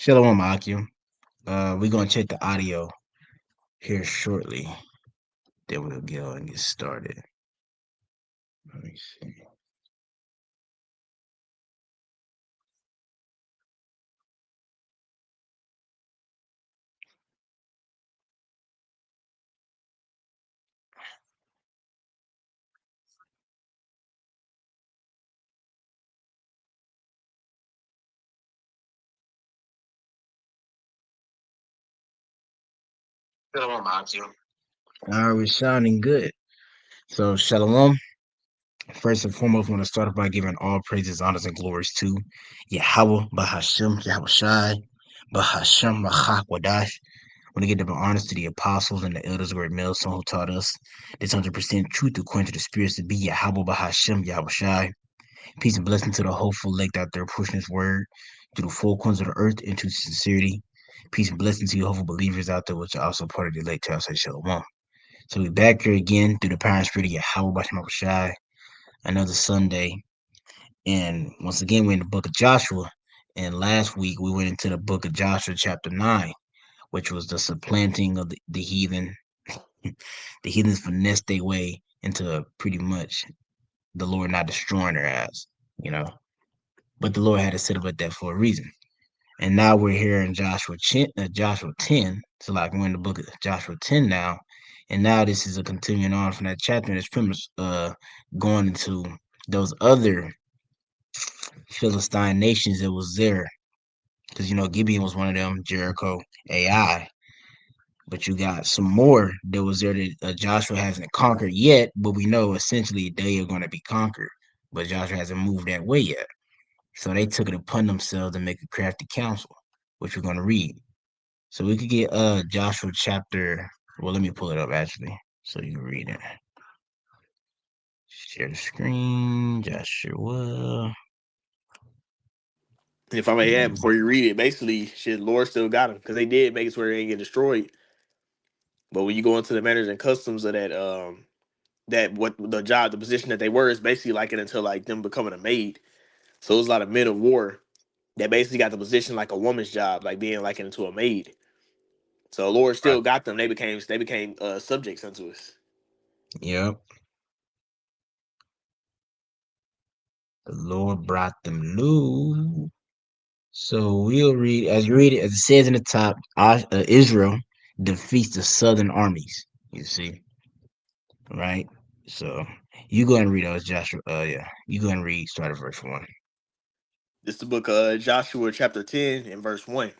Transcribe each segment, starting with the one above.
Shalom, Akim. We're gonna check the audio here shortly. Then we'll go and get started. Let me see. Shalom, Akim. We're sounding good. So, Shalom. First and foremost, I want to start off by giving all praises, honors, and glories to Yahweh, Bahashem, Yahweh Shai, Bahashem, Rahak want to give double honors to the apostles and the elders, great millstone who taught us this 100% truth according to the spirits to be Yahweh Bahashem, Yahweh Shai. Peace and blessing to the hopeful elect out there pushing his word through the four corners of the earth into sincerity. Peace and blessing to you hopeful believers out there, which are also part of the elect to say Shalom. So we're back here again through the power and spirit of Yahweh Bahashem Shai, another Sunday. And once again, we're in the book of Joshua. And last week we went into the book of Joshua, chapter 9, which was the supplanting of the heathen. The heathens finessed their way into pretty much the Lord not destroying their ass, you know. But the Lord had to set up at that for a reason. And now we're here in Joshua 10. So like we're in the book of Joshua 10 now. And now this is a continuing on from that chapter. And it's pretty much going into those other Philistine nations that was there. Because Gibeon was one of them, Jericho, AI. But you got some more that was there that Joshua hasn't conquered yet, but we know essentially they are going to be conquered. But Joshua hasn't moved that way yet. So they took it upon themselves to make a crafty counsel, which we're going to read. So we could get Joshua chapter. Well, let me pull it up actually, so you can read it. Share the screen, Joshua. If I may add before you read it, basically, shit, Lord still got them because they did make it so they ain't get destroyed. But when you go into the manners and customs of that what the job, the position that they were is basically like it until like them becoming a maid. So it was a lot of men of war that basically got the position like a woman's job, like being like into a maid. So Lord Right. still got them. They became subjects unto us. Yep. The Lord brought them loose. So we'll read as you read it, as it says in the top. Israel defeats the southern armies. You see, right? So you go and read those, Joshua. Yeah, you go and read. Start at verse 1. This is the book of Joshua chapter 10 and verse 1.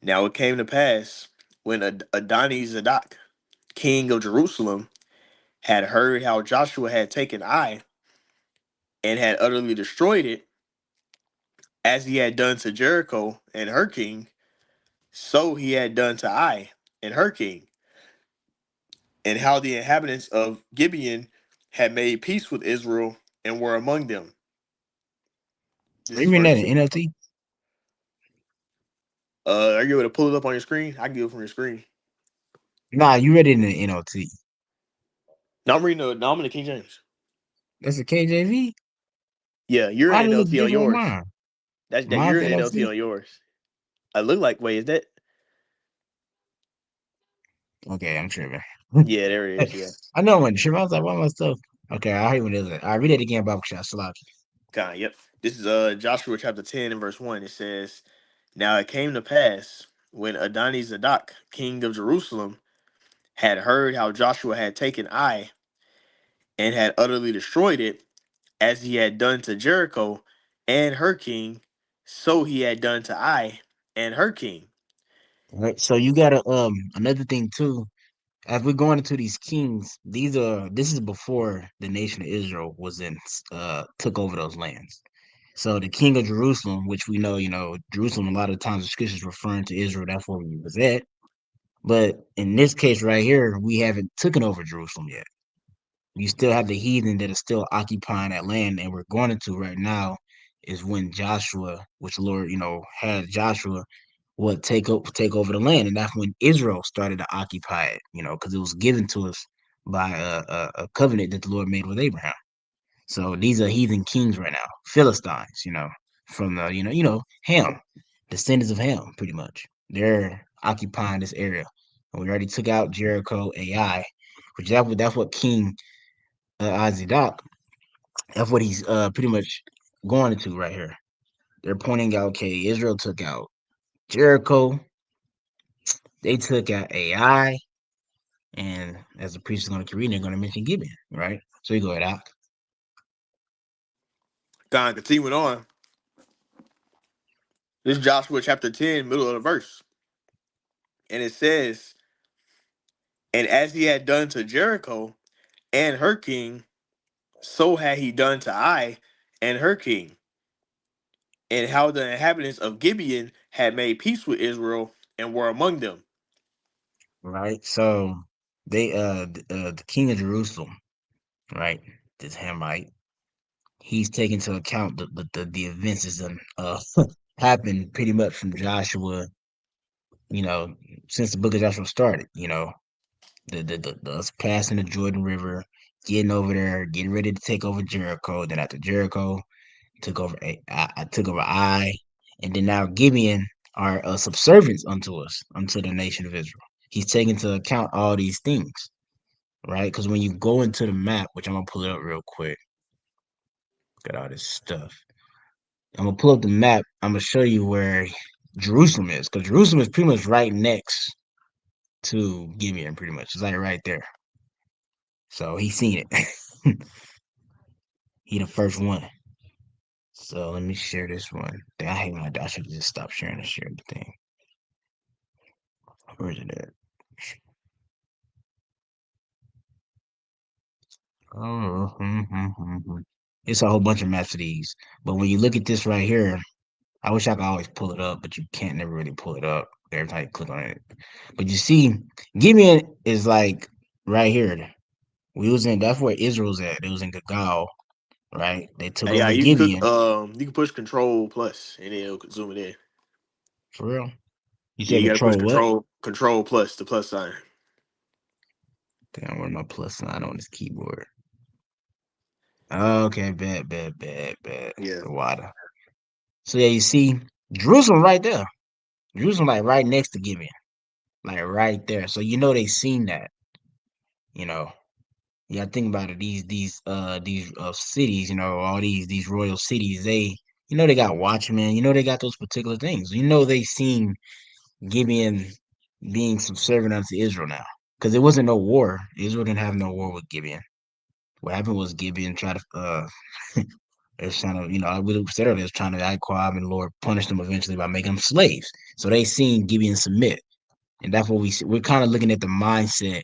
Now it came to pass when Adoni-Zedek, king of Jerusalem, had heard how Joshua had taken Ai and had utterly destroyed it, as he had done to Jericho and her king, so he had done to Ai and her king, and how the inhabitants of Gibeon had made peace with Israel and were among them. Are This you is reading verse that in 2. NLT? Are you able to pull it up on your screen? I can do it from your screen. Nah, you read it in the NLT. No, I'm in the King James. That's a KJV. Yeah, you're in Why does it look NLT on just like yours. mine? That you're Mine's in NLT NLT. on yours. I look like wait, is that? Okay, I'm tripping. Yeah, there it is. Yeah. I know when trip. I was like, why myself? Okay, I hate when it is. I read it again, Bible Shot Salaki. Kind of, yep. This is Joshua chapter 10 and verse 1. It says, now it came to pass when Adoni-Zedek, king of Jerusalem, had heard how Joshua had taken Ai and had utterly destroyed it, as he had done to Jericho and her king, so he had done to Ai and her king. All right, so you gotta another thing too. As we're going into these kings, this is before the nation of Israel was in took over those lands. So the king of Jerusalem, which we know, Jerusalem a lot of times the scriptures referring to Israel, that's where we was at. But in this case right here, we haven't taken over Jerusalem yet. You still have the heathen that are still occupying that land, and we're going into right now is when Joshua, which the Lord, had Joshua would take over the land, and that's when Israel started to occupy it, because it was given to us by a covenant that the Lord made with Abraham. So these are heathen kings right now, Philistines, from the Ham. descendants of Ham, pretty much. They're occupying this area. And we already took out Jericho AI, which that's what King Isaac, that's what he's pretty much going into right here. They're pointing out, okay, Israel took out Jericho, they took out AI, and as the priest is going to read, they're going to mention Gibeon, right? So you go ahead, Doc. God, continuing on. This is Joshua chapter 10, middle of the verse. And it says, "And as he had done to Jericho and her king, so had he done to Ai and her king. And how the inhabitants of Gibeon had made peace with Israel and were among them." Right. So they the king of Jerusalem, right? This Hamite, he's taking into account the events that happened pretty much from Joshua, you know, since the book of Joshua started, the us passing the Jordan River, getting over there, getting ready to take over Jericho. Then after Jericho, I took over I, and then now Gibeon are subservients unto us, unto the nation of Israel. He's taking into account all these things, right? Because when you go into the map, which I'm gonna pull it up real quick, got all this stuff. I'm gonna pull up the map. I'm gonna show you where Jerusalem is, because Jerusalem is pretty much right next to Gibeon, pretty much. It's like right there. So he's seen it. He the first one. So let me share this one. I hate when I should just stop sharing and share the thing. Where is it at? Oh, it's a whole bunch of maps of these. But when you look at this right here, I wish I could always pull it up, but you can't never really pull it up every time you click on it. But you see, Gibeon is like right here. We was in that's where Israel's at. It was in Gagal, right? They took Hey, yeah, over you can cook. Gibeon. You can push Control Plus, and then it'll zoom it in. For real. You Yeah, said you gotta push control what? Control Plus, the plus sign. Damn, where's my plus sign on this keyboard? Okay, bad. Yeah. The water. So yeah, you see, Jerusalem right there. Jerusalem like right next to Gibeon. Like right there. So you know they seen that, you know. Yeah, think about it. These cities, all these royal cities, they got watchmen, they got those particular things. They seen Gibeon being subservient unto Israel now. Because there wasn't no war. Israel didn't have no war with Gibeon. What happened was Gibeon tried to it was trying to, I would have said earlier, it was trying to Aquab and Lord punish them eventually by making them slaves. So they seen Gibeon submit. And that's what we see. We're kind of looking at the mindset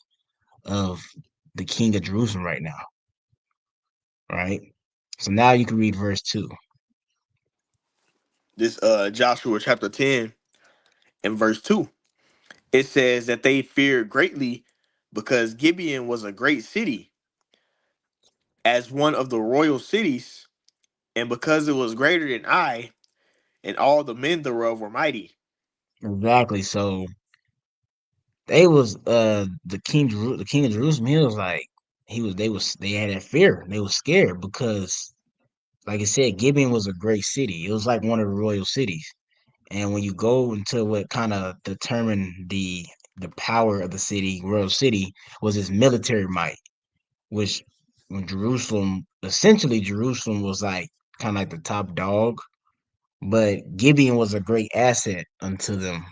of the king of Jerusalem right now, right? So now you can read verse 2. This Joshua chapter 10 and verse 2. It says that they feared greatly because Gibeon was a great city, as one of the royal cities, and because it was greater than I, and all the men thereof were mighty. Exactly. So they was the king of Jerusalem, he was like they had that fear. They was scared because like I said, Gibeon was a great city. It was like one of the royal cities. And when you go into what kind of determined the power of the city, royal city, was its military might, which when Jerusalem was like kind of like the top dog, but Gibeon was a great asset unto them.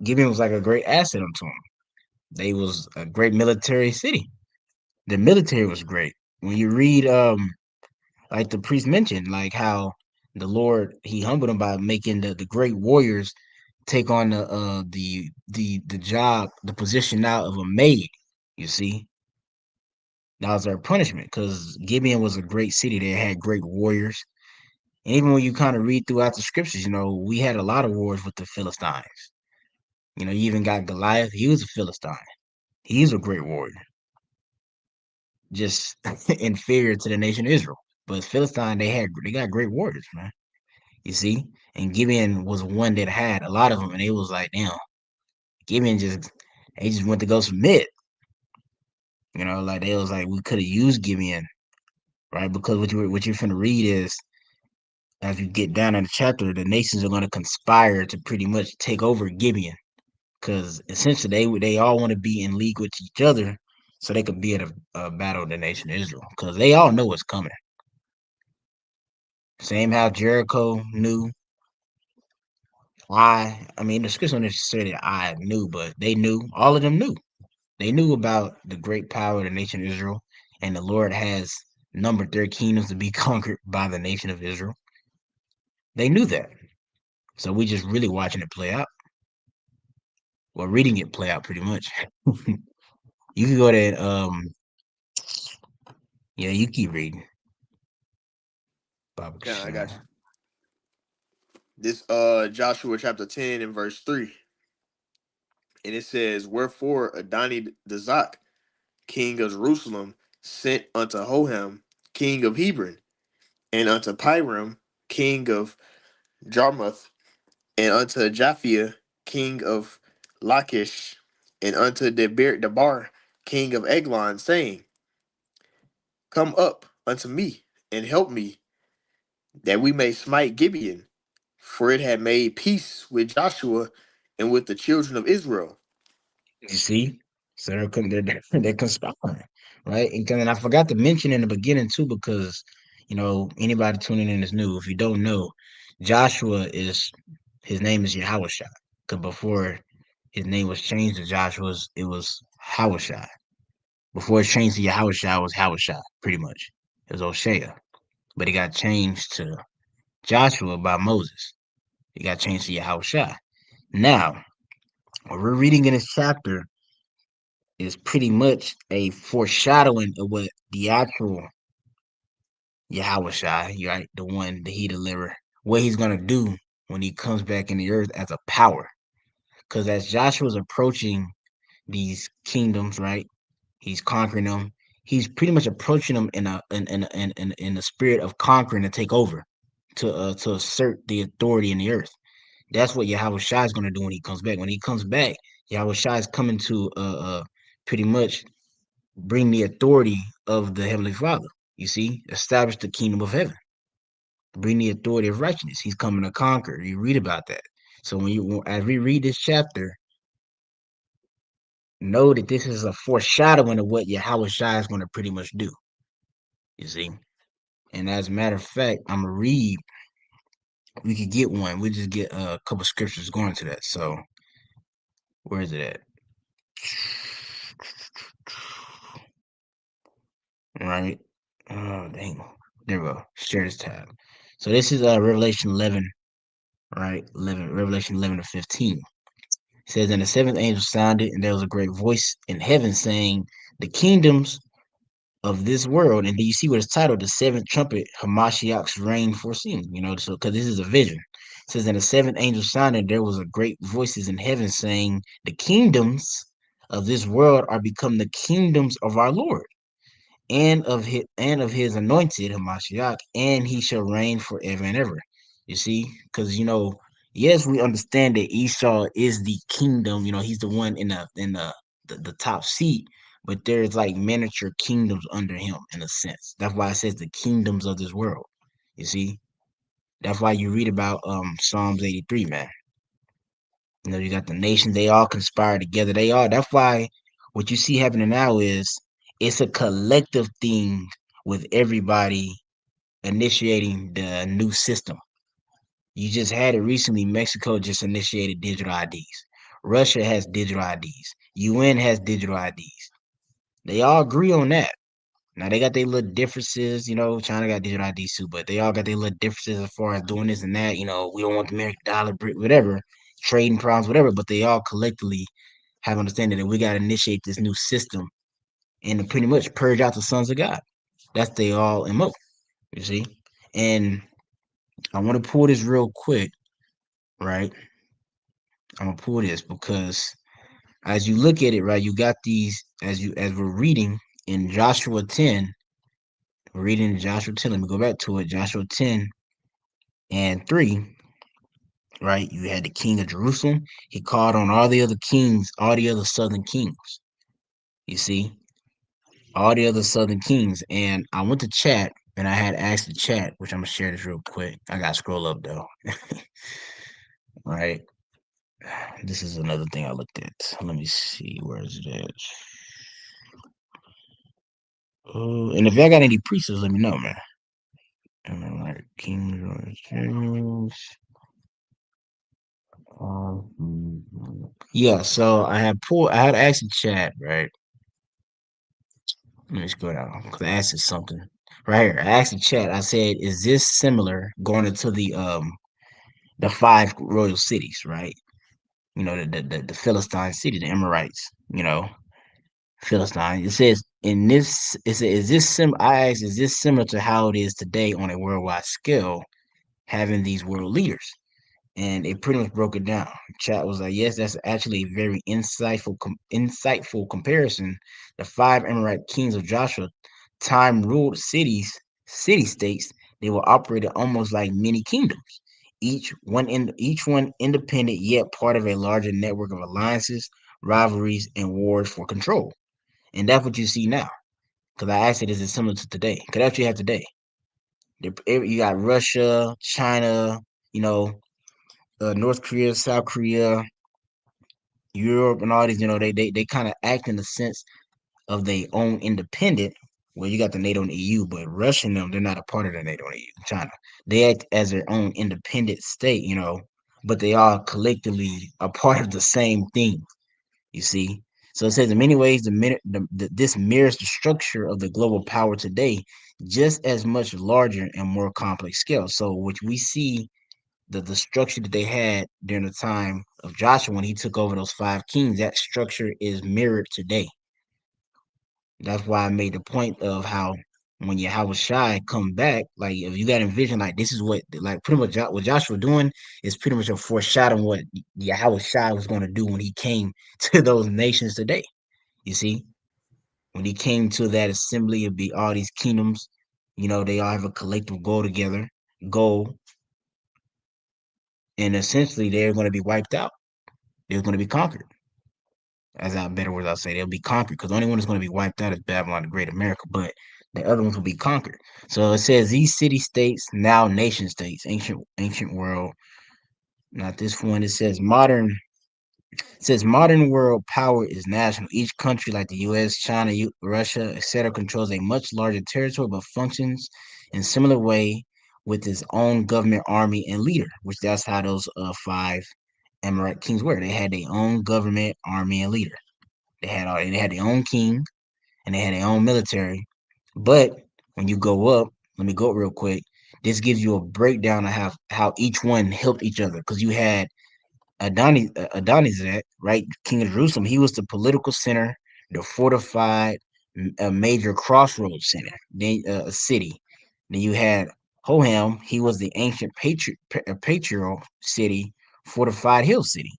Gibeon was like a great asset unto them. They was a great military city. The military was great. When you read, like the priest mentioned, like how the Lord he humbled them by making the great warriors take on the job, the position now of a maid. You see, that was their punishment because Gibeon was a great city. They had great warriors. And even when you kind of read throughout the scriptures, we had a lot of wars with the Philistines. You even got Goliath. He was a Philistine. He's a great warrior, just inferior to the nation of Israel. But Philistine, they got great warriors, man. You see, and Gibeon was one that had a lot of them, and it was like, damn, Gibeon they just went to go submit. Like they was like we could have used Gibeon, right? Because what you're finna read is as you get down in the chapter, the nations are going to conspire to pretty much take over Gibeon, because essentially they all want to be in league with each other, so they could be at a battle of the nation of Israel, because they all know what's coming. Same how Jericho knew. I mean, the scripture don't necessarily I knew, but they knew. All of them knew. They knew about the great power of the nation of Israel, and the Lord has numbered their kingdoms to be conquered by the nation of Israel. They knew that. So we just really watching it play out. Well, reading it play out pretty much. You can go to yeah, you keep reading. Baba Yeah, I Kishon. got you. This Joshua chapter 10 and verse 3. And it says, "Wherefore Adoni the Zach, king of Jerusalem, sent unto Hoham, king of Hebron, and unto Piram, king of Jarmuth, and unto Japhia, king of Lachish, and unto Debar, king of Eglon, saying, Come up unto me, and help me, that we may smite Gibeon, for it had made peace with Joshua and with the children of Israel." You see? So they're conspiring, right? And I forgot to mention in the beginning too, because anybody tuning in is new. If you don't know, Joshua is his name is Yahushua. Because before his name was changed to Joshua, it was Hawashai. Before it changed to Yahushua, it was Hawashai, pretty much. It was Oshea. But it got changed to Joshua by Moses. It got changed to Yahushua. Now, what we're reading in this chapter is pretty much a foreshadowing of what the actual Yahushua, right, the one that he delivered, what he's gonna do when he comes back in the earth as a power. Because as Joshua's approaching these kingdoms, right, he's conquering them. He's pretty much approaching them in the spirit of conquering to take over, to assert the authority in the earth. That's what Yahweh Shai is going to do when he comes back. When he comes back, Yahweh Shai is coming to pretty much bring the authority of the Heavenly Father. You see, establish the kingdom of heaven, bring the authority of righteousness. He's coming to conquer. You read about that. So as we read this chapter, know that this is a foreshadowing of what Yahweh Shai is going to pretty much do. You see, and as a matter of fact, I'm gonna read. We could get one. We just get a couple scriptures going to that. So where is it at? Right. Oh dang. There we go. Share this tab. So this is Revelation 11, right? 11, Revelation 11 to 15. It says, and the seventh angel sounded, and there was a great voice in heaven saying, the kingdoms of this world, and do you see what it's titled? The seventh trumpet, Hamashiach's reign foreseen. So because this is a vision. It says, and the seventh angel sounded, there was a great voices in heaven saying, the kingdoms of this world are become the kingdoms of our Lord and of his anointed Hamashiach, and he shall reign forever and ever. You see, because yes, we understand that Esau is the kingdom. He's the one in the top seat, but there's like miniature kingdoms under him in a sense. That's why it says the kingdoms of this world. You see, that's why you read about Psalms 83, man. You got the nations, they all conspire together. They all that's why what you see happening now is it's a collective thing with everybody initiating the new system. You just had it recently. Mexico just initiated digital IDs. Russia has digital IDs. UN has digital IDs. They all agree on that. Now they got their little differences, China got digital IDs too, but they all got their little differences as far as doing this and that. We don't want the American dollar, whatever, trading problems, whatever. But they all collectively have understanding that we got to initiate this new system and to pretty much purge out the sons of God. That's they all MO. You see, and I want to pull this real quick, right? I'm gonna pull this because as you look at it, right, you got these as we're reading in Joshua 10. We're reading in Joshua 10. Let me go back to it. Joshua 10 and 3, right? You had the king of Jerusalem. He called on all the other kings, all the other southern kings. You see, all the other southern kings. And I went to chat. And I had asked the chat, which I'm gonna share this real quick. I gotta scroll up though. Right. This is another thing I looked at. Let me see. Where is it at? Oh, and if y'all got any precepts, let me know, man. Am I right? King James. Yeah, so I had asked the chat, right? Let me just go down because I asked it something. Right here. I asked the chat, I said, is this similar going into the five royal cities, right? You know, the Philistine city, the Amorites, you know, Philistine. It says in this it says, is this sim I asked, is this similar to how it is today on a worldwide scale, having these world leaders? And it pretty much broke it down. Chat was like, "Yes, that's actually a very insightful comparison. The five Emirate kings of Joshua time ruled city states. They were operated almost like mini kingdoms, each one independent yet part of a larger network of alliances, rivalries, and wars for control. And that's what you see now. Because I asked it, is it similar to today? Because that's what you have today. You got Russia, China, you know, North Korea, South Korea, Europe, and all these, they kind of act in the sense of their own independent. Well, you got the NATO and the EU, but Russia and them, they're not a part of the NATO and EU. China, they act as their own independent state, but they all collectively are part of the same thing. You see, so it says in many ways, this mirrors the structure of the global power today, just as much larger and more complex scale. So, which we see the structure that they had during the time of Joshua when he took over those five kings, that structure is mirrored today. That's why I made the point of how when Yahweh Shai come back, like if you got a vision, like this is what like pretty much what Joshua doing is pretty much a foreshadowing what Yahweh Shai was going to do when he came to those nations today. You see, when he came to that assembly, it'd be all these kingdoms, they all have a collective goal together, goal, and essentially they're going to be wiped out. They're going to be conquered. As I better words, I'll say they'll be conquered because the only one that's going to be wiped out is Babylon, the Great America, but the other ones will be conquered. So it says these city states, now nation states, ancient world. Not this one. It says modern world power is national. Each country, like the U.S., China, Russia, etc., controls a much larger territory, but functions in similar way with its own government, army, and leader. Which that's how those five Emirate kings were. They had their own government, army, and leader. They had their own king and they had their own military. But when you go up, let me go up real quick. This gives you a breakdown of how each one helped each other because you had Adonizedek, right, king of Jerusalem. He was the political center, the fortified, a major crossroads center, then a city. Then you had Hoham. He was the ancient patriarchal city, fortified hill city.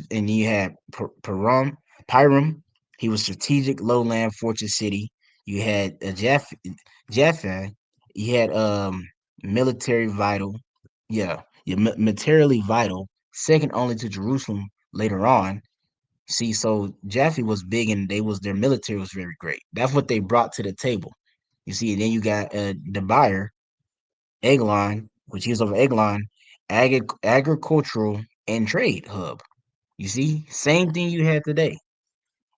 And you had Pyram. He was strategic lowland fortress city. You had Jaffa. You had military vital. Yeah, materially vital, second only to Jerusalem later on. See, so Jaffe was big and their military was very great. That's what they brought to the table. You see, then you got the buyer, Eglon, which he was over Eglon, agricultural and trade hub. You see, same thing you had today.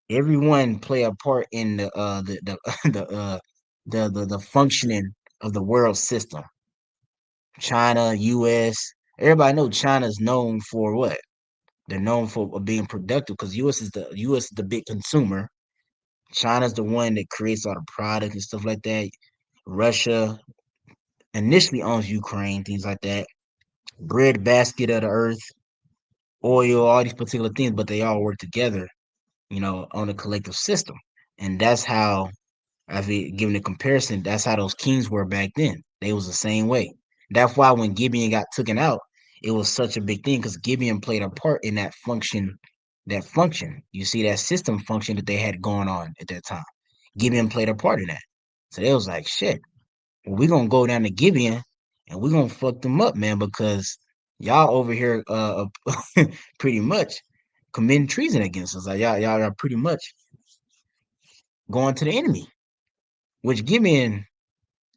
Everyone play a part in the the functioning of the world system. China, U.S. Everybody know China's known for what? They're known for being productive because U.S. is the big consumer. China's the one that creates all the product and stuff like that. Russia initially owns Ukraine, things like that. Bread basket of the earth, oil, all these particular things, but they all work together, on a collective system. And that's how, I've given a comparison, that's how those kings were back then. They was the same way. That's why when Gibeon got taken out, it was such a big thing because Gibeon played a part in that function. That function, you see, that system function that they had going on at that time. Gibeon played a part in that. So they was like, shit, well, we're gonna go down to Gibeon and we're gonna fuck them up, man, because y'all over here pretty much committing treason against us. Like y'all are pretty much going to the enemy, which Gibeon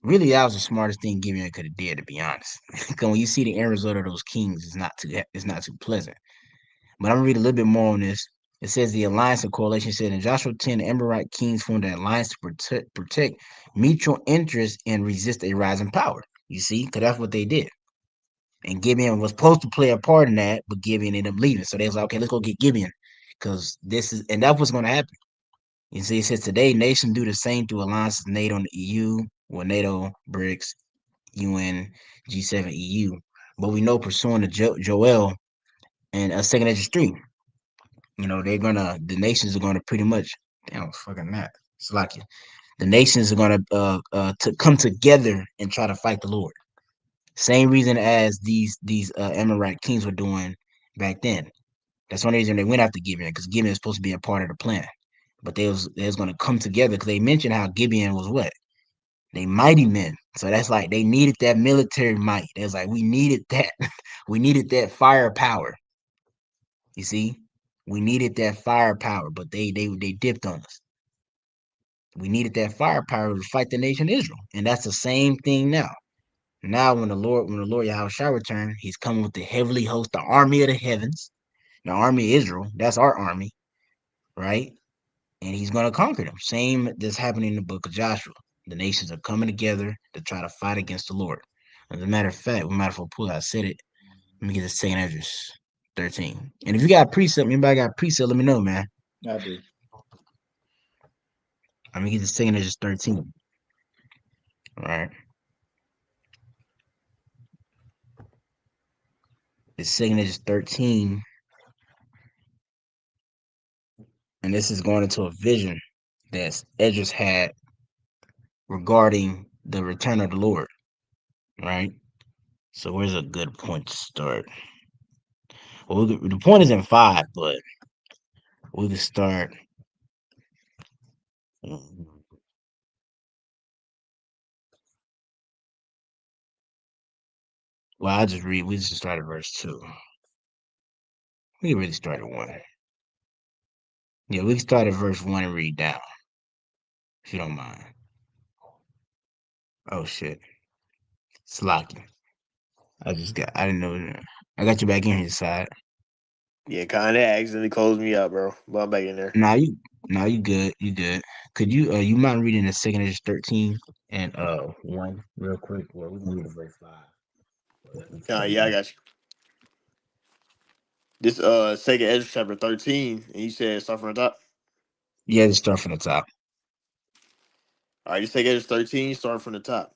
Really, that was the smartest thing Gibeon could have did, to be honest. Because when you see the end result of those kings, it's not too pleasant. But I'm gonna read a little bit more on this. It says the alliance and coalition said in Joshua 10, the Amorite kings formed an alliance to protect mutual interests and resist a rising power. You see, because that's what they did. And Gibeon was supposed to play a part in that, but Gibeon ended up leaving. So they was like, okay, let's go get Gibeon. Because this is, and that's what's going to happen. You see, it says today nations do the same through alliances NATO and the EU, well, NATO, BRICS, UN, G7, EU. But we know pursuing the Joel and a second edge three, the nations are gonna pretty much, damn, fucking that. It's like the nations are gonna to come together and try to fight the Lord. Same reason as these Amorite kings were doing back then. That's one reason they went after Gibeon because Gibeon is supposed to be a part of the plan. But they was gonna come together because they mentioned how Gibeon was what they mighty men. So that's like they needed that military might. That's like we needed that. We needed that firepower. You see, we needed that firepower, but they dipped on us. We needed that firepower to fight the nation Israel, and that's the same thing now. Now, when the Lord Yahweh shall return, He's coming with the heavenly host, the army of the heavens, the army of Israel. That's our army, right? And He's going to conquer them. Same that's happening in the book of Joshua. The nations are coming together to try to fight against the Lord. As a matter of fact, we might as well pull. I said it. Let me get the second address, 13. And if you got a precept, anybody got a precept, let me know, man. I do. Let me get the second address, 13. All right. The second address, 13. And this is going into a vision that Esdras had regarding the return of the Lord, right? So where's a good point to start? Well, the point is in 5, but we can start. Well, I just read. We just started verse 2. We can really start at 1. Yeah, we can start at verse 1 and read down, if you don't mind. Oh, shit. Slocky. I didn't know. I got you back in here, side. Yeah, kind of accidentally closed me up, bro. But I'm back in there. Now you, now you good. You good. Could you mind reading the second is 13 and 1 real quick? Well, we can read the verse 5. Yeah, I got you. This second Ezra chapter 13, and you said start from the top. Yeah, just start from the top. All right, this second Ezra 13, start from the top.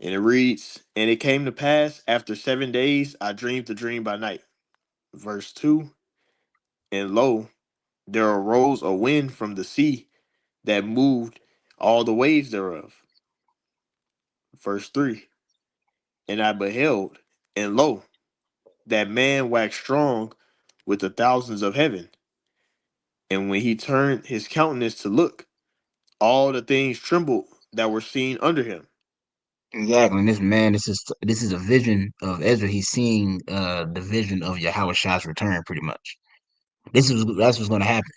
And it reads, and it came to pass after 7 days, I dreamed the dream by night. Verse 2, and lo, there arose a wind from the sea that moved all the waves thereof. Verse 3, and I beheld, and lo, that man waxed strong with the thousands of heaven. And when he turned his countenance to look, all the things trembled that were seen under him. Exactly. And this is a vision of Ezra. He's seeing the vision of Yahweh Shah's return, pretty much. That's what's gonna happen.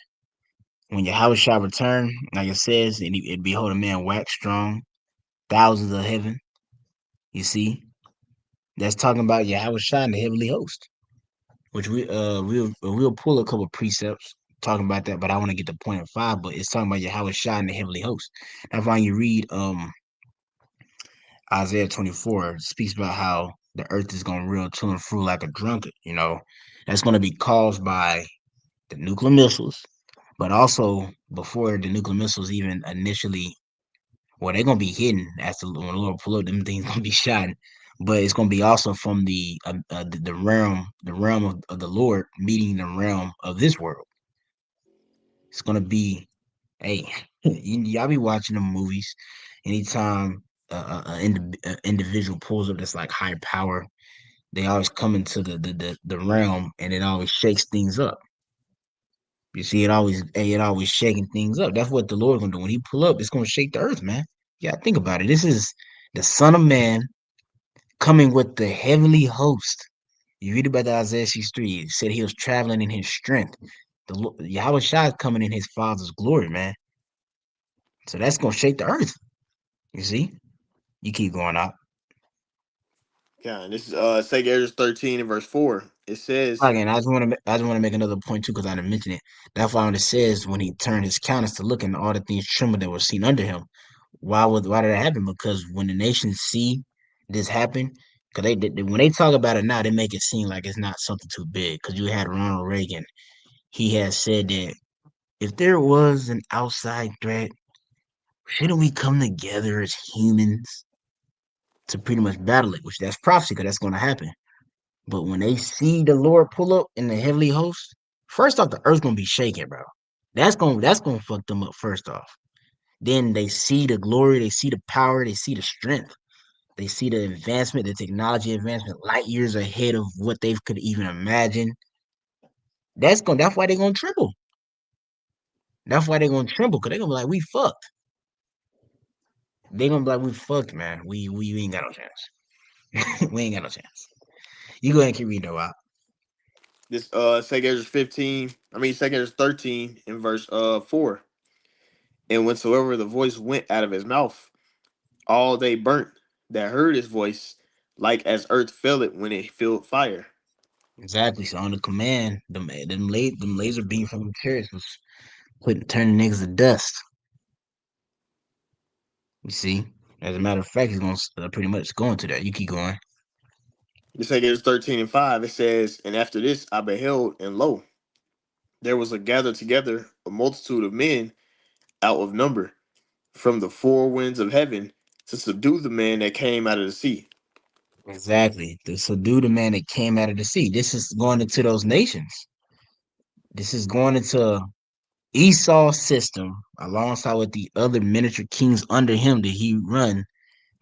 When Yahweh Shah return, like it says, and it behold a man wax strong, thousands of heaven. You see? That's talking about Yahweh Shah and the heavenly host. Which we'll pull a couple precepts talking about that, but I want to get to point of 5, but it's talking about Yahweh Shah and the heavenly host. That's why you read Isaiah 24 speaks about how the earth is going to reel to and fro like a drunkard. That's going to be caused by the nuclear missiles, but also before the nuclear missiles even initially, well, they're going to be hidden after when the Lord pull up, them things going to be shot. But it's going to be also from the realm of the Lord meeting the realm of this world. It's going to be, hey, y'all be watching the movies anytime an individual pulls up that's like high power, they always come into the realm and it always shakes things up. You see, it always shaking things up. That's what the Lord gonna do. When he pull up, it's gonna shake the earth, man. Yeah, think about it. This is the Son of Man coming with the heavenly host. You read about the Isaiah 63. It said he was traveling in his strength. Yahweh Shah is coming in his father's glory, man. So that's gonna shake the earth. You see? You keep going out. God, this is 2 Ezra 13 and verse 4. It says, Again, I just want to make another point too because I didn't mention it. That's why when it says when he turned his countenance to look and all the things trembled that were seen under him. Why did that happen? Because when the nations see this happen, because when they talk about it now, they make it seem like it's not something too big. Because you had Ronald Reagan, he has said that if there was an outside threat, shouldn't we come together as humans to pretty much battle it? Which that's prophecy, because that's going to happen. But when they see the Lord pull up in the heavenly host, first off, the earth's gonna be shaking, bro. That's gonna fuck them up first off. Then they see the glory, they see the power, they see the strength, they see the advancement, the technology advancement, light years ahead of what they could even imagine. That's why they're gonna tremble. That's why they're gonna tremble, because they're gonna be like, we fucked. They're gonna be like, we fucked, man. We ain't got no chance. We ain't got no chance. You go ahead and keep reading though, out. this 2 Ezra 13 and verse 4. And whensoever the voice went out of his mouth, all they burnt that heard his voice, like as earth filled when it filled fire. Exactly. So on the command, them laser beam from the chariots was turning niggas to dust. You see, as a matter of fact, he's gonna pretty much go into that. You keep going. This 2 Ezra 13 and 5, it says, And after this I beheld, and lo, there was a gathered together a multitude of men out of number from the four winds of heaven to subdue the man that came out of the sea. Exactly. To subdue the man that came out of the sea. This is going into those nations. This is going into Esau's system alongside with the other miniature kings under him that he run.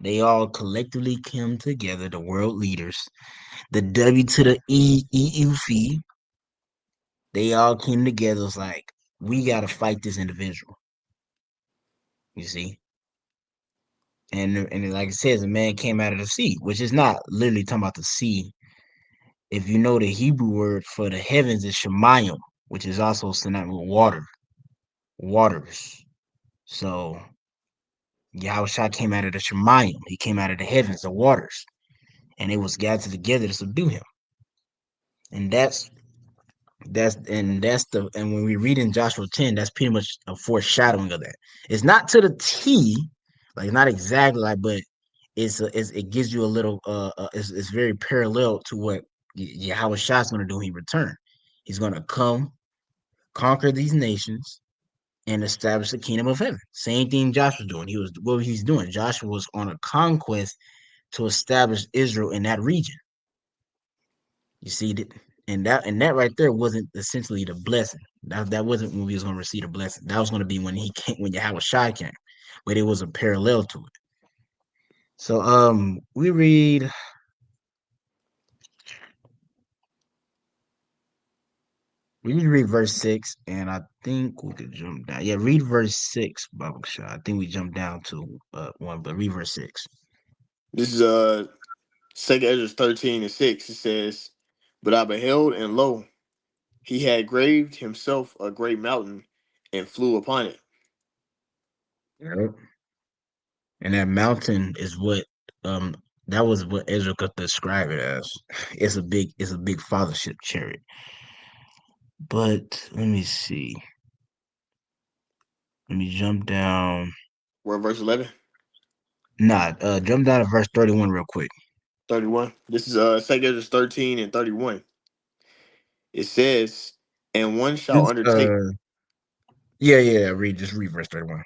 They all collectively came together, the world leaders, the W to the EUV. They all came together. It's like, we got to fight this individual. You see? And like it says, a man came out of the sea, which is not literally talking about the sea. If you know the Hebrew word for the heavens is shemayim, which is also synonymous with waters. So Yahushua came out of the shemayim. He came out of the heavens, the waters, and it was gathered together to subdue him. And and when we read in Joshua 10, that's pretty much a foreshadowing of that. It's not to the T, like not exactly like, but it gives you a little it's very parallel to what Yahweh Shah's gonna do when he return. He's gonna come, conquer these nations, and establish the kingdom of heaven. Same thing Joshua was doing. He was what he's doing. Joshua was on a conquest to establish Israel in that region. You see that, and that right there wasn't essentially the blessing. That wasn't when we was gonna receive the blessing. That was gonna be when he came, when Yahweh Shai came, but it was a parallel to it. So we need to read verse 6, and I think we could jump down. Yeah, read verse 6, Baba Shah. I think we jumped down to one, but read verse 6. This is 2 Ezra 13 and 6. It says, But I beheld, and lo, he had graved himself a great mountain and flew upon it. Yep. And that mountain is what um that was what Ezra could describe it as. It's a big fathership chariot. But let me see. Let me jump down. Where verse 11? Nah, jump down to verse 31 real quick. 31. This is 2 Ezra 13 and 31. It says, And one shall Just undertake. yeah, just read verse 31.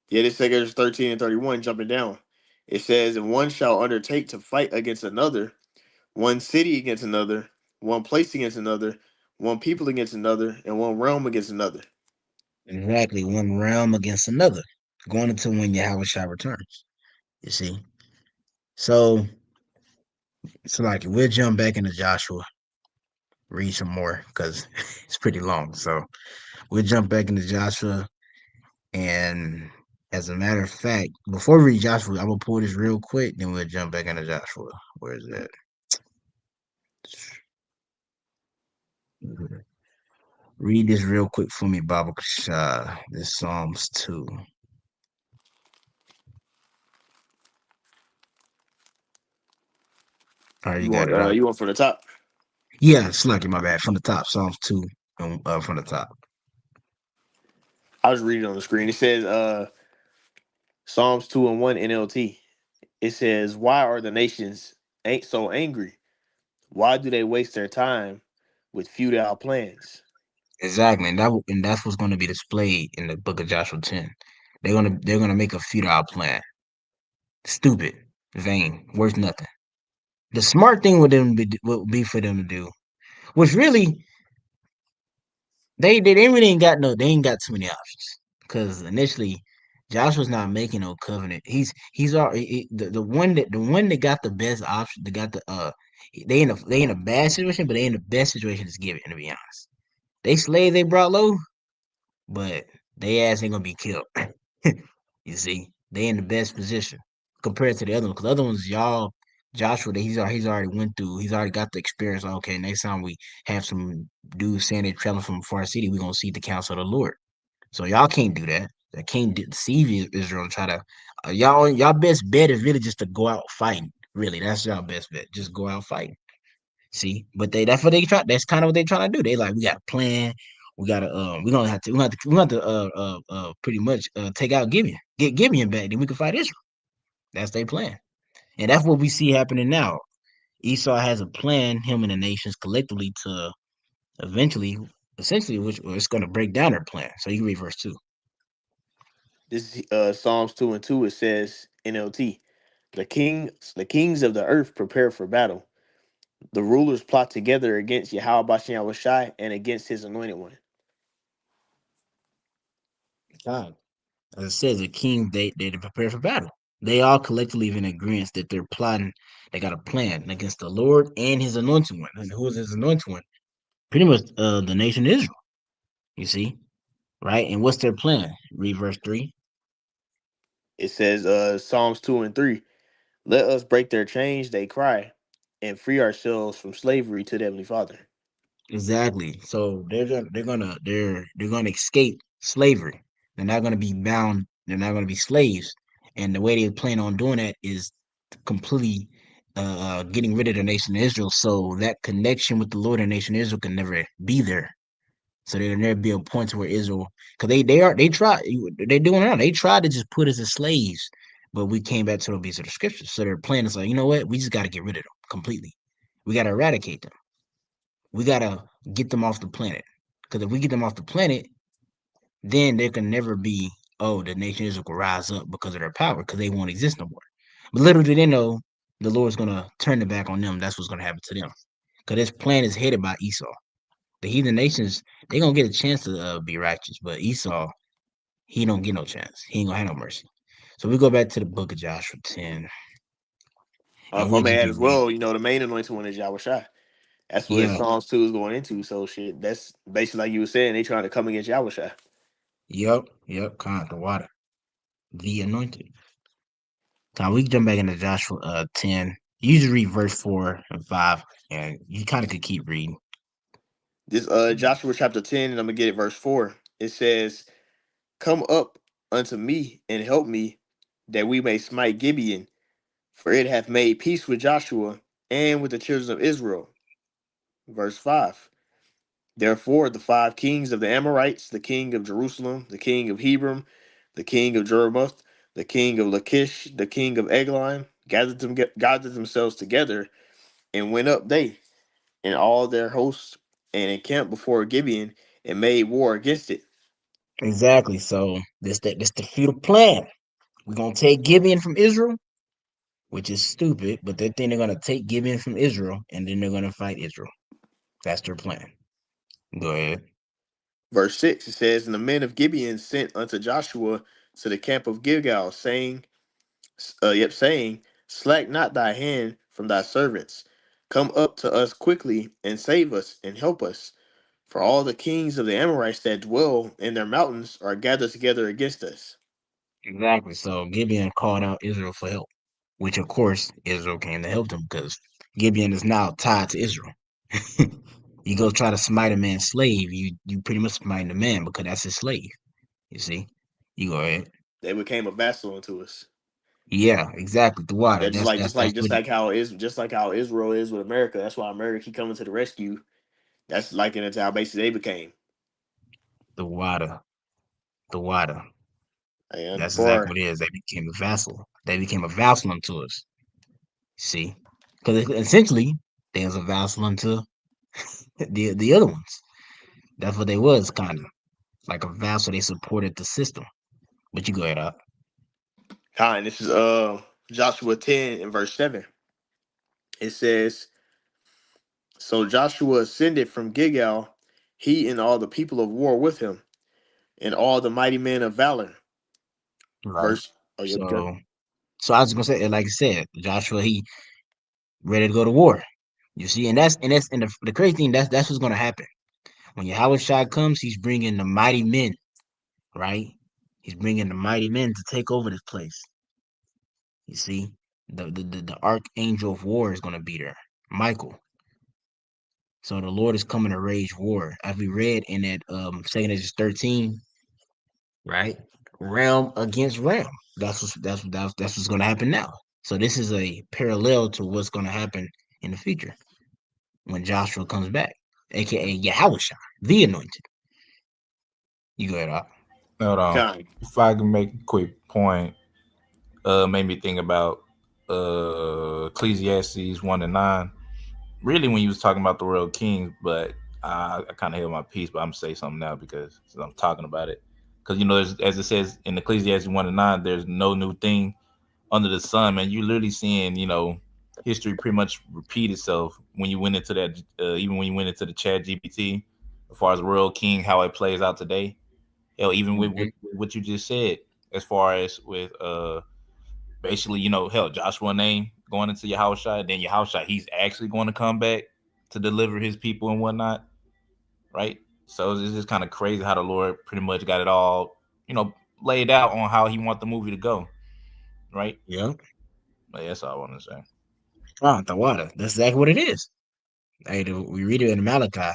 Yeah, this 2 Ezra 13 and 31, jumping down. It says, And one shall undertake to fight against another, one city against another, one place against another, one people against another, and one realm against another. Exactly, one realm against another, going into when Yahweh Shah returns. You see? So like we'll jump back into Joshua, read some more because it's pretty long. So we'll jump back into Joshua. And as a matter of fact, before we read Joshua, I'm gonna pull this real quick, then we'll jump back into Joshua. Where is that? Read this real quick for me, Baba Kashah. This Psalms 2. All right, you got it out. You want from the top? Yeah, Slucky, my bad. From the top, Psalms 2, from the top. I was reading on the screen. It says Psalms 2 and 1 NLT. It says, "Why are the nations ain't so angry? Why do they waste their time with futile plans?" Exactly, and that's what's going to be displayed in the book of Joshua 10. They're gonna make a futile plan, stupid, vain, worth nothing. The smart thing would be for them to do, which really they really ain't got no they ain't got too many options because initially Joshua's not making no covenant. He's already the one that got the best option. They got the they in a bad situation, but they in the best situation to give it. To be honest, they slave they brought low, but they ass ain't gonna be killed. You see, they in the best position compared to the other one. Because the other ones, y'all, Joshua, he's already went through. He's already got the experience. Okay, next time we have some dudes saying they're traveling from a far city, we gonna see the counsel of the Lord. So y'all can't do that. I can't deceive Israel and try to. Y'all best bet is really just to go out fighting. Really, that's y'all best bet. Just go out fighting. See, but that's what they try. That's kind of what they trying to do. They like we got a plan. We gotta pretty much take out Gibeon, get Gibeon back, then we can fight Israel. That's their plan, and that's what we see happening now. Esau has a plan, him and the nations collectively to eventually, essentially, which it's going to break down their plan. So you can read verse 2. This is Psalms 2 and 2. It says NLT, the kings of the earth prepare for battle. The rulers plot together against Yahweh Bashem Shai and against his anointed one. God. As it says, the king they prepare for battle. They all collectively in agreement that they're plotting. They got a plan against the Lord and His anointed one. And who is His anointed one? Pretty much the nation Israel. You see, right? And what's their plan? Read verse 3. It says Psalms 2 and 3. Let us break their chains, they cry, and free ourselves from slavery to the Heavenly Father. Exactly. So they're gonna escape slavery. They're not gonna be bound. They're not gonna be slaves. And the way they plan on doing that is completely getting rid of the nation of Israel. So that connection with the Lord and nation of Israel can never be there. So there'll never be a point to where Israel, because they try they're doing it now. They tried to just put us as slaves, but we came back to the beats of the scriptures. So their plan is like, you know what? We just got to get rid of them completely. We got to eradicate them. We got to get them off the planet. Because if we get them off the planet, then there can never be, oh, the nation of Israel will rise up because of their power, because they won't exist no more. But little do they know, the Lord's gonna turn it back on them. That's what's gonna happen to them. Because this plan is headed by Esau. The heathen nations, they gonna get a chance to be righteous, but Esau, he don't get no chance. He ain't gonna have no mercy. So we go back to the book of Joshua 10, and If I we'll may just add be as reading. well, the main anointed one is Yahweh Shai. That's what Yeah, Psalms 2 is going into. So shit, that's basically like you were saying, they trying to come against Yahweh Shai. yep, kind of the water, the anointed. Now we can jump back into Joshua 10. You just read verse 4 and 5, and you kind of could keep reading. This Joshua chapter 10, and I'm gonna get it verse 4. It says, "Come up unto me and help me, that we may smite Gibeon, for it hath made peace with Joshua and with the children of Israel." Verse 5. Therefore the five kings of the Amorites, the king of Jerusalem, the king of Hebron, the king of Jerumoth, the king of Lachish, the king of Eglon, gathered themselves together, and went up they and all their hosts, and encamped before Gibeon, and made war against it. Exactly. So this the futile plan. We're gonna take Gibeon from Israel, which is stupid, but they think they're gonna take Gibeon from Israel, and then they're gonna fight Israel. That's their plan. Go ahead. Verse 6, it says, "And the men of Gibeon sent unto Joshua to the camp of Gilgal, saying, Slack not thy hand from thy servants. Come up to us quickly, and save us, and help us. For all the kings of the Amorites that dwell in their mountains are gathered together against us." Exactly. So Gibeon called out Israel for help, which of course Israel came to help them because Gibeon is now tied to Israel. You go try to smite a man's slave, you pretty much smite the man because that's his slave. You see? You go ahead. They became a vassal unto us. Yeah, exactly. The water. Yeah, That's that's that's what just like how Israel is with America. That's why America keep coming to the rescue. That's like in how basically they became. the water. The water. And That's boy, exactly what it is. They became a vassal. They became a vassal unto us. See, because essentially they was a vassal unto the other ones. That's what they was, kind of like a vassal. They supported the system. But you go ahead up. kind. This is Joshua 10 and verse 7. It says, so Joshua ascended from Gilgal, he and all the people of war with him, and all the mighty men of valor. Right. Verse oh yeah, because So, so I was gonna say, like I said, Joshua, he ready to go to war. You see, and the crazy thing that's what's gonna happen when Yahweh Shai comes. He's bringing the mighty men, right? He's bringing the mighty men to take over this place. You see, the archangel of war is gonna be there, Michael. So the Lord is coming to rage war, as we read in that Second Ezra 13, right? Realm against realm. That's what's gonna happen now. So this is a parallel to what's gonna happen in the future when Joshua comes back, aka Yahweh, the anointed. You go ahead, Op. Hold on. kind. If I can make a quick point, made me think about Ecclesiastes 1 and 9. Really, when you was talking about the royal kings, but I kind of held my peace. But I'm gonna say something now because since I'm talking about it. Because as it says in Ecclesiastes 1 and 9, there's no new thing under the sun, man. You're literally seeing, history pretty much repeat itself when you went into that, even when you went into the Chat GPT, as far as Royal King, how it plays out today. Hell, even with Mhm. what you just said, as far as with basically, hell, Joshua name going into Yahushua, then Yahushua, he's actually going to come back to deliver his people and whatnot, right? So it's just kind of crazy how the Lord pretty much got it all, laid out on how he want the movie to go, right? Yeah. But yeah, that's all I want to say. Ah, the water. That's exactly what it is. Hey, we read it in Malachi.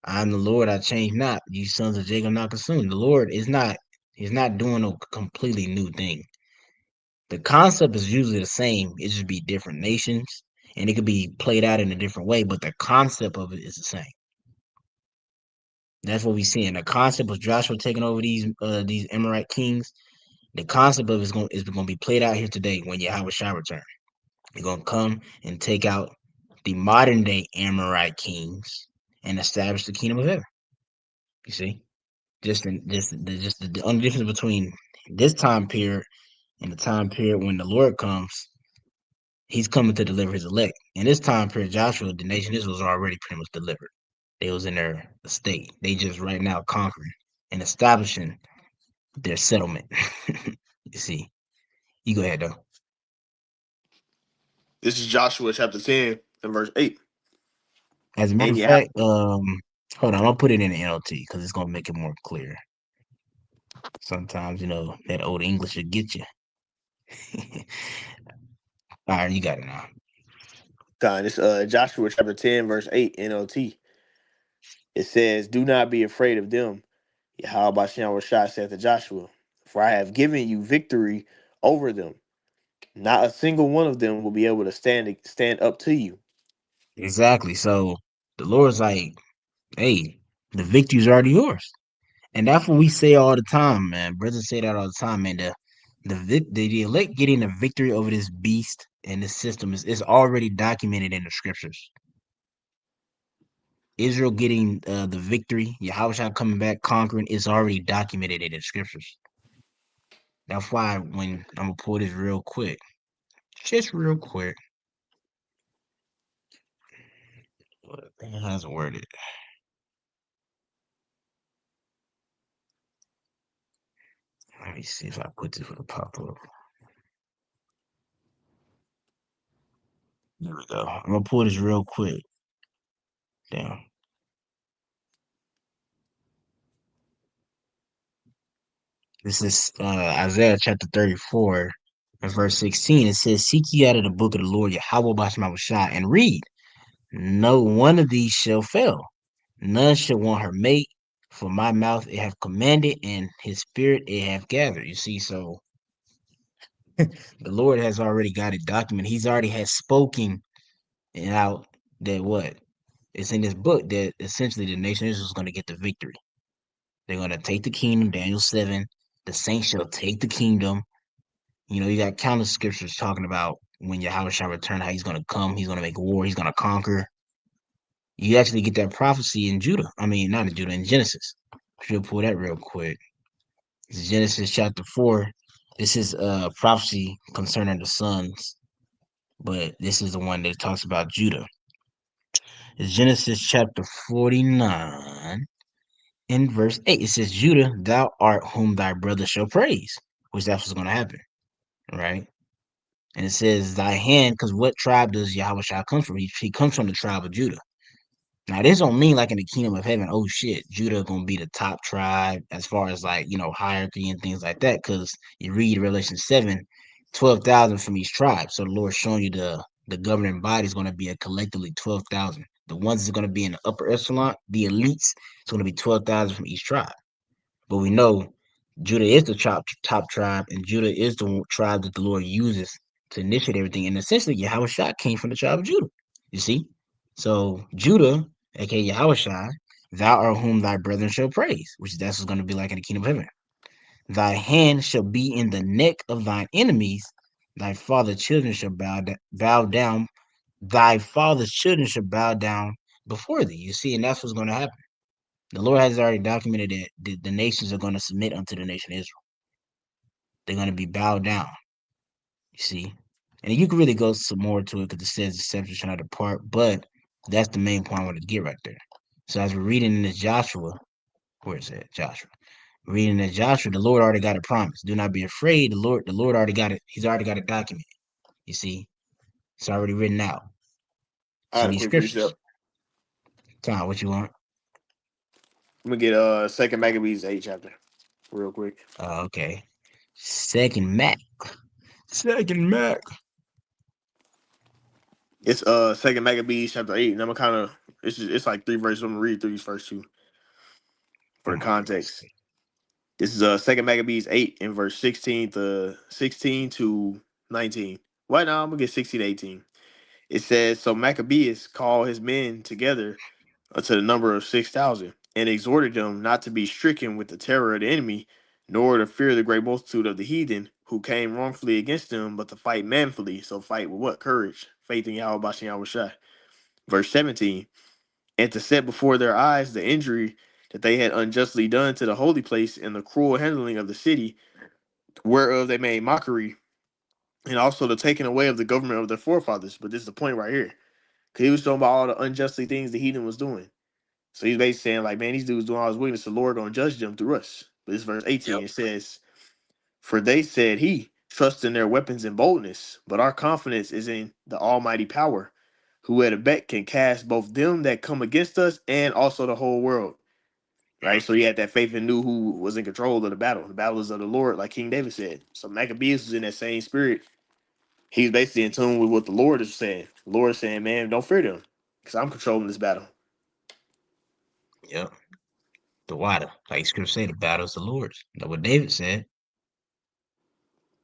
I am the Lord, I change not. You sons of Jacob not consumed. The Lord is not. He's not doing a completely new thing. The concept is usually the same. It just be different nations, and it could be played out in a different way, but the concept of it is the same. That's what we see. And the concept of Joshua taking over these Emirate kings. The concept of it is going to be played out here today when Yahweh Shai return. He's going to come and take out the modern day Amorite kings and establish the kingdom of heaven. You see, the only difference between this time period and the time period when the Lord comes, He's coming to deliver His elect. In this time period, Joshua, the nation Israel was already pretty much delivered. They was in their state. They just right now conquering and establishing their settlement. You see, you go ahead though. This is Joshua chapter 10 and verse 8. As a matter And of you have fact, hold on, I'll put it in the NLT because it's gonna make it more clear. Sometimes that old English will get you. All right, you got it now. kind. This Joshua chapter 10 verse 8 NLT. It says, "Do not be afraid of them." Yahweh Bashem Rashad said to Joshua, "For I have given you victory over them. Not a single one of them will be able to stand up to you." Exactly. So the Lord's like, hey, the victory's already yours. And that's what we say all the time, man. Brothers say that all the time, man. The elect getting a victory over this beast and this system is already documented in the scriptures. Israel getting the victory, Yahushua coming back conquering, is already documented in the scriptures. That's why when I'm gonna pull this real quick, just real quick. How's it worded? Let me see if I put this with a pop up. There we go. I'm gonna pull this real quick. Damn. This is Isaiah chapter 34 and verse 16. It says, seek ye out of the book of the Lord Yahweh Bashmawashah and read. No one of these shall fail. None shall want her mate. For my mouth it have commanded, and his spirit it have gathered. You see, so The Lord has already got it documented. He's already has spoken and out that what? It's in this book that essentially the nation of Israel is going to get the victory. They're going to take the kingdom, Daniel 7. The saints shall take the kingdom. You know, you got countless scriptures talking about when Yahweh shall return, how he's going to come, he's going to make war, he's going to conquer. You actually get that prophecy in Judah. I mean, not in Judah, in Genesis. Should pull that real quick. It's Genesis chapter 4. This is a prophecy concerning the sons, but this is the one that talks about Judah. It's Genesis chapter 49 in verse 8. It says, Judah, thou art whom thy brother shall praise, which that's what's going to happen, right? And it says, thy hand, because what tribe does Yahweh Shah come from? He comes from the tribe of Judah. Now, this don't mean like in the kingdom of heaven, oh shit, Judah gonna be the top tribe as far as like, hierarchy and things like that. Because you read Revelation 7, 12,000 from each tribe. So the Lord's showing you the governing body is gonna be a collectively 12,000. The ones that's gonna be in the upper echelon, the elites, it's gonna be 12,000 from each tribe. But we know Judah is the top tribe, and Judah is the tribe that the Lord uses to initiate everything. And essentially, Yahweh Shah came from the tribe of Judah. You see? So Judah, aka Yahweh Shah, thou art whom thy brethren shall praise, which that's what's going to be like in the kingdom of heaven. Thy hand shall be in the neck of thine enemies, thy father's children shall bow down, thy father's children shall bow down before thee. You see, and that's what's going to happen. The Lord has already documented that the nations are going to submit unto the nation of Israel. They're going to be bowed down. You see, and you can really go some more to it because it says the scepter shall not depart, but that's the main point I wanted to get right there. So as we're reading in this Joshua, where is it? Joshua. Reading in Joshua, the Lord already got a promise. Do not be afraid. The Lord already got it. He's already got it documented. You see, it's already written out. I So had a these quick reset. scriptures, Tom, what you want? I'm gonna get Second Maccabees 8 chapter real quick. Okay. Second Mac. Second Mac. It's Second Maccabees chapter 8, and I'm kind of it's like three verses. I'm gonna read through these first two for Oh the my goodness. context. This is Second Maccabees 8 in verse 16 to 19. Right now I'm gonna get 16 to 18. It says, so Maccabeus called his men together unto the number of 6,000, and exhorted them not to be stricken with the terror of the enemy, nor to fear the great multitude of the heathen who came wrongfully against them, but to fight manfully. So fight with what? Courage, faith in Yahweh Bashem Yahweh Shai. Verse 17, and to set before their eyes the injury that they had unjustly done to the holy place and the cruel handling of the city, whereof they made mockery, and also the taking away of the government of their forefathers. But this is the point right here. Because he was talking about all the unjustly things the heathen was doing. So he's basically saying, like, man, these dudes doing all this wickedness, the Lord gonna judge them through us. But this verse Yep. 18, it says, for they said he trusts in their weapons and boldness, but our confidence is in the almighty power, who at a bet can cast both them that come against us and also the whole world. Right? So he had that faith and knew who was in control of the battle. The battle is of the Lord, like King David said. So Maccabeus was in that same spirit. He was basically in tune with what the Lord is saying. The Lord is saying, man, don't fear them, because I'm controlling this battle. Yep. The water. Like scripture say, the battle is the Lord's. That's what David said.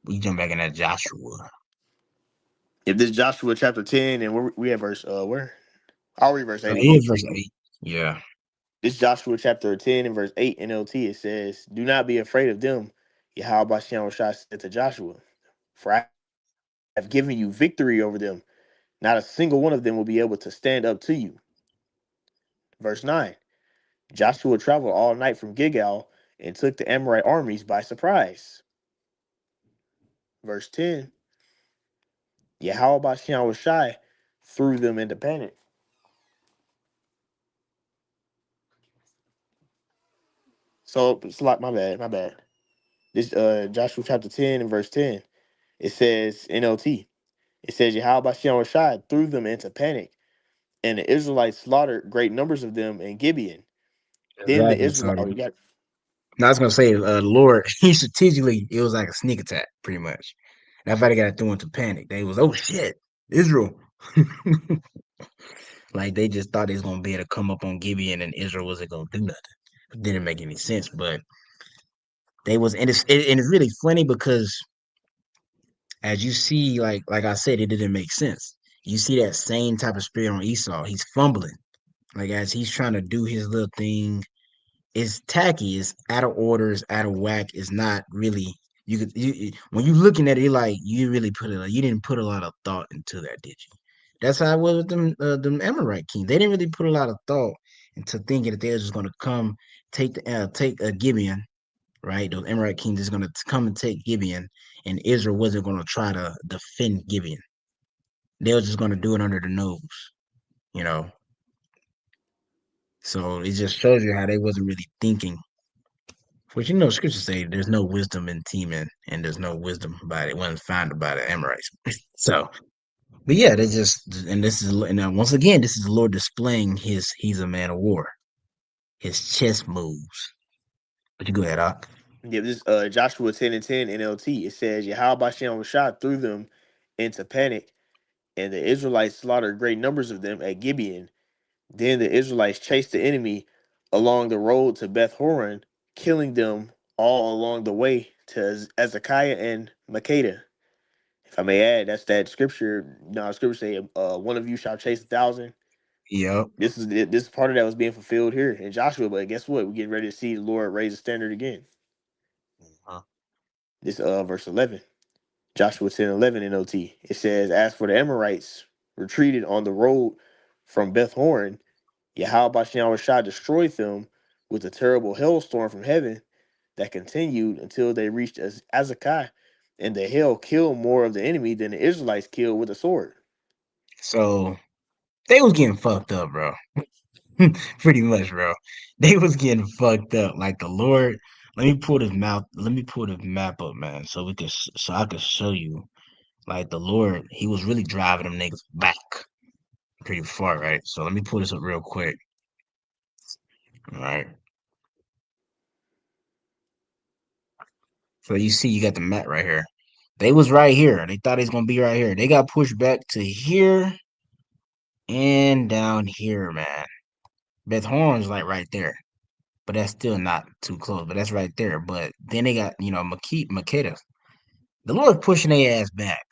We jump back in that Joshua. If this Joshua chapter 10, and we have verse where? I'll read verse 8 Yeah, again. verse 8. Yeah. This Joshua chapter 10 and verse 8 NLT, it says, do not be afraid of them. Yahweh Bashem Shai said to Joshua, for I have given you victory over them. Not a single one of them will be able to stand up to you. Verse 9, Joshua traveled all night from Gilgal and took the Amorite armies by surprise. Verse 10, Yahweh Bashem Shai threw them into panic. So it's like, my bad. This Joshua chapter 10 and verse 10, it says NLT. It says Yahweh Bashem Rashad threw them into panic, and the Israelites slaughtered great numbers of them in Gibeon. Then the Exactly. Israelites, So oh, you got now I was gonna say, Lord, he strategically, it was like a sneak attack, pretty much. That's why they got thrown into panic. They was, oh shit, Israel. Like they just thought they was gonna be able to come up on Gibeon and Israel wasn't gonna do nothing. It didn't make any sense, but they was, and it's really funny because as you see, like I said, it didn't make sense. You see that same type of spirit on Esau. He's fumbling, like as he's trying to do his little thing. It's tacky. It's out of order. It's out of whack. It's not really. When you looking at it, like you really put it. You didn't put a lot of thought into that, did you? That's how it was with them Amorite kings. They didn't really put a lot of thought into thinking that they were just going to come take a Gibeon, right? Those Amorite kings is going to come and take Gibeon, and Israel wasn't going to try to defend Gibeon. They were just going to do it under the nose, you know. So it just shows you how they wasn't really thinking. Which scriptures say there's no wisdom in Teman, and there's no wisdom by it. Wasn't found by the Amorites. So, but yeah, they just and this is and once again, this is the Lord displaying his he's a man of war, his chess moves. But you go ahead, Doc. Yeah, this Joshua 10 and 10 NLT. It says Yahweh Bashem was shot through them into panic, and the Israelites slaughtered great numbers of them at Gibeon. Then the Israelites chased the enemy along the road to Beth Horon, killing them all along the way to Ezekiah and Makeda. If I may add, that's that scripture. No, scripture say, "One of you shall chase 1,000." Yep. This part of that was being fulfilled here in Joshua. But guess what? We're getting ready to see the Lord raise the standard again. Uh, This verse 11, Joshua 10:11 in OT. It says, "As for the Amorites, retreated on the road from Beth Horon, Yahweh Bashan Rashad destroyed them with a terrible hailstorm from heaven that continued until they reached Azekah, and the hail killed more of the enemy than the Israelites killed with a sword." So they was getting fucked up, bro. Pretty much, bro. They was getting fucked up. Like the Lord. Let me pull this map. Let me pull the map up, man, so so I could show you. Like the Lord, he was really driving them niggas back pretty far, right? So let me pull this up real quick. All right. So you see, you got the map right here. They was right here. They thought he was gonna be right here. They got pushed back to here and down here, man. Beth Horn's like right there, but that's still not too close. But that's right there. But then they got Makeda. The Lord pushing their ass back,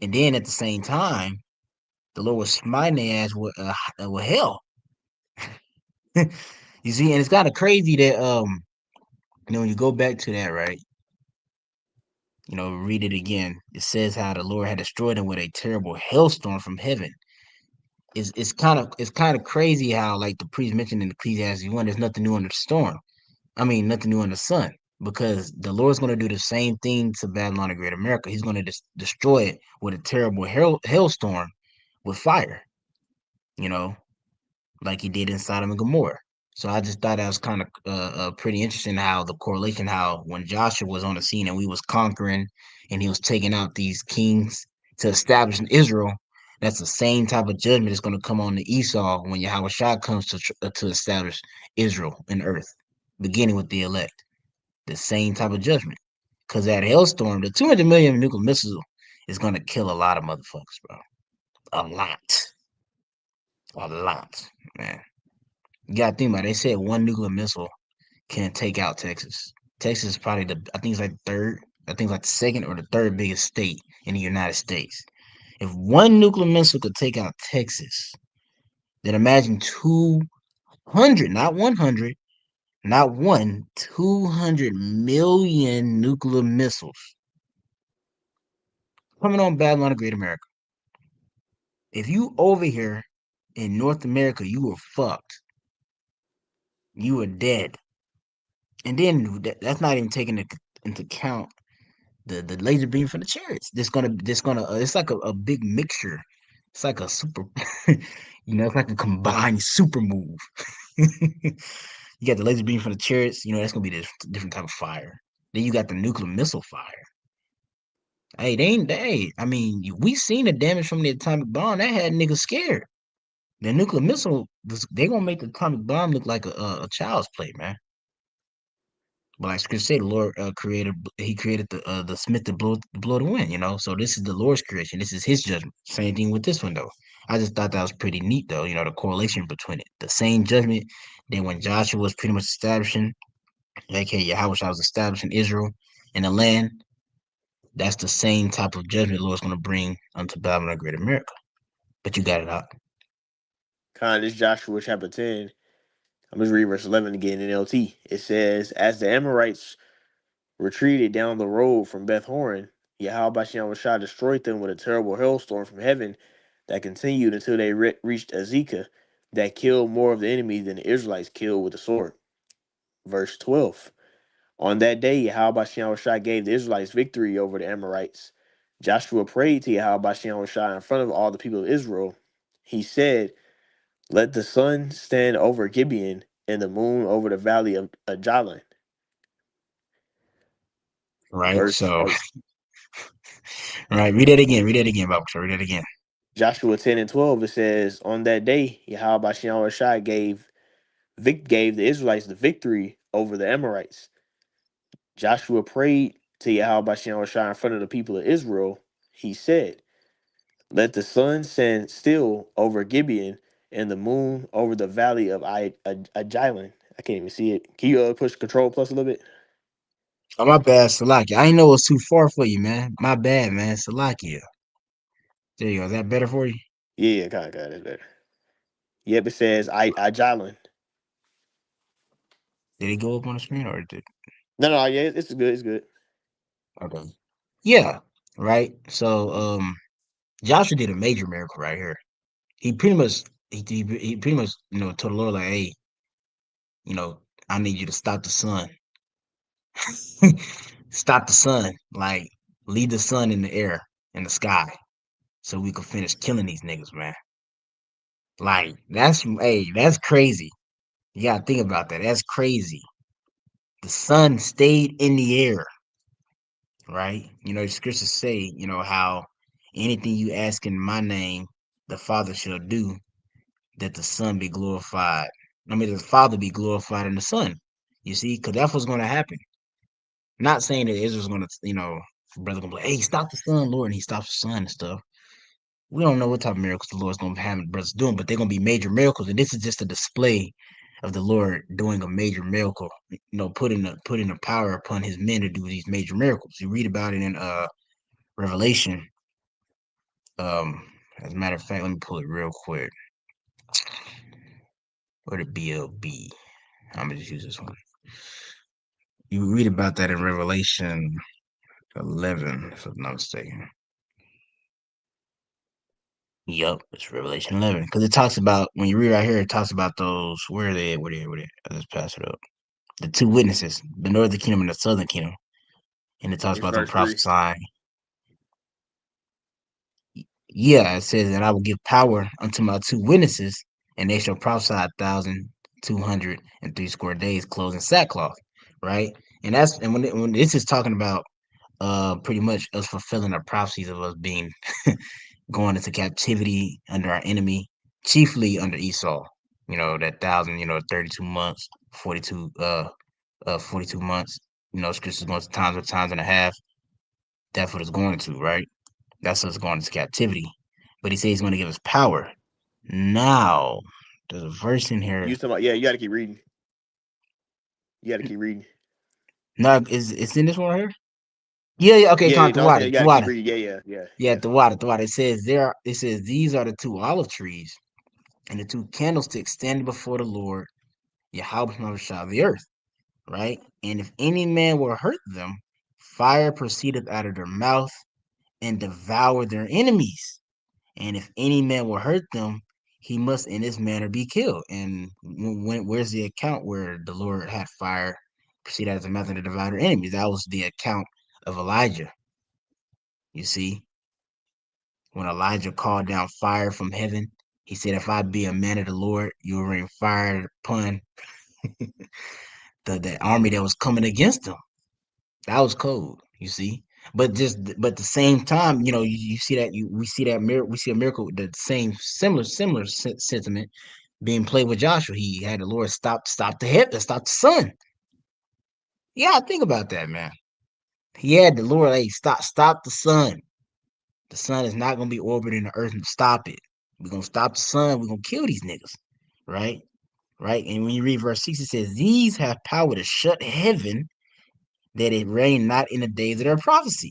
and then at the same time, the Lord was smiting their ass with hell. You see, and it's kind of crazy that when you go back to that, right? Read it again. It says how the Lord had destroyed them with a terrible hailstorm from heaven. It's kind of crazy how like the priest mentioned in Ecclesiastes 1, there's nothing new under the storm. I mean, nothing new under the sun, because the Lord's going to do the same thing to Babylon and Great America. He's going to destroy it with a terrible hailstorm with fire. You know, like he did in Sodom and Gomorrah. So I just thought that was kind of pretty interesting how the correlation, how when Joshua was on the scene and we was conquering and he was taking out these kings to establish Israel, that's the same type of judgment that's going to come on to Esau when Yahweh Shah comes to establish Israel in earth, beginning with the elect. The same type of judgment. Because that hailstorm, the 200 million nuclear missiles is going to kill a lot of motherfuckers, bro. A lot. A lot, man. You got to think about it. They said one nuclear missile can take out Texas. Texas is probably I think it's like third, I think it's like the second or the third biggest state in the United States. If one nuclear missile could take out Texas, then imagine 200, not 100, not one, 200 million nuclear missiles coming on Babylon the Great America. If you over here in North America, you were fucked. You were dead. And then that's not even taking into account the laser beam from the chariots. It's like a big mixture. It's like a super, it's like a combined super move. You got the laser beam from the chariots. That's gonna be this different type of fire. Then you got the nuclear missile fire. Hey, they ain't. I mean, we seen the damage from the atomic bomb that had niggas scared. The nuclear missile, they gonna make the atomic bomb look like a child's play, man. But like Scripture said, the Lord He created the smith to blow the wind. So this is the Lord's creation. This is His judgment. Same thing with this one though. I just thought that was pretty neat though. The correlation between it. The same judgment that when Joshua was pretty much establishing, aka Yahweh was establishing Israel in the land. That's the same type of judgment the Lord's going to bring unto Babylon the Great America. But you got it out. Kind of this Joshua chapter 10. I'm just reading verse 11 again in LT. It says, as the Amorites retreated down the road from Beth Horon, Yahweh Bashem Shah destroyed them with a terrible hailstorm from heaven that continued until they reached Azekah, that killed more of the enemy than the Israelites killed with the sword. Verse 12. On that day, Yahweh Bashem Shah gave the Israelites victory over the Amorites. Joshua prayed to Yahweh Bashem Shah in front of all the people of Israel. He said, let the sun stand over Gibeon and the moon over the valley of Ajalon. Right? Verse So, right. Read that again. Read that again, Bible. So read that again. Joshua 10 and 12, it says, on that day, Yahweh Bashem Shai gave the Israelites the victory over the Amorites. Joshua prayed to Yahweh Bashem Shai in front of the people of Israel. He said, let the sun stand still over Gibeon and the moon over the valley of Ajalon. I can't even see it. Can you push control plus a little bit? Oh, my bad, Salakia. I didn't know it was too far for you, man. My bad, man. Salakia. There you go. Is that better for you? Yeah, kind of, that's better. Yep, it says Ajalon. Did it go up on the screen or did? No, yeah, it's good, it's good. Okay. Yeah. Right. So, Joshua did a major miracle right here. He pretty much, he pretty much, told the Lord like, hey, you know, I need you to stop the sun. Stop the sun. Like, leave the sun in the air, in the sky, so we could finish killing these niggas, man. Like, that's crazy. You gotta think about that. That's crazy. The sun stayed in the air, right? The scriptures say, how anything you ask in my name, the Father shall do, that the Son be glorified. I mean, the Father be glorified in the Son. You see, because that's what's going to happen. Not saying that Israel's going to, brother gonna be like, hey, stop the sun, Lord, and he stops the sun and stuff. We don't know what type of miracles the Lord's gonna have brothers doing, but they're gonna be major miracles, and this is just a display of the Lord doing a major miracle. Putting the power upon His men to do these major miracles. You read about it in Revelation. As a matter of fact, let me pull it real quick. Where the BLB? I'm gonna just use this one. You read about that in Revelation 11, if I'm not mistaken. Yup, it's Revelation 11 because it talks about when you read right here. It talks about those. Where are they? Where are they? Where are they? I'll just pass it up. The two witnesses, the northern kingdom and the southern kingdom, and it talks It's about them verse 3. prophesying. Yeah, it says, and I will give power unto my two witnesses, and they shall prophesy 1,203 days, clothed in sackcloth. Right, and when this is talking about pretty much us fulfilling our prophecies of us being going into captivity under our enemy, chiefly under Esau. That thousand, 32 months, 42 months. Scriptures going to times and a half. That's what it's going to, right? That's what's going into captivity. But he says he's going to give us power. Now, there's a verse in here. You talking about, yeah, you got to keep reading. You got to keep reading. No, is it's in this one right here? Yeah, yeah. Okay, Yeah, come on, you the know, I'm saying water, you got the to keep water. reading. Yeah, Yeah. the water. It says there. It says these are the two olive trees and the two candlesticks standing before the Lord, Yahweh of the earth. Right? And if any man will hurt them, fire proceedeth out of their mouth and devour their enemies. And if any man will hurt them, he must in this manner be killed. And where's the account where the Lord had fire proceed out of the mouth and devour their enemies? That was the account of Elijah. You see, when Elijah called down fire from heaven, he said, "If I be a man of the Lord, you will rain fire upon the army that was coming against him." That was cold, you see. But the same time, you see that we see that we see a miracle, the same similar sentiment being played with Joshua. He had the Lord stop the heaven, stop the sun. Yeah, think about that, man. He had the Lord, hey, stop the sun. The sun is not gonna be orbiting the earth and stop it. We're gonna stop the sun. We're gonna kill these niggas, right? Right. And when you read verse 6, it says, "These have power to shut heaven, that it rain not in the days of their prophecy."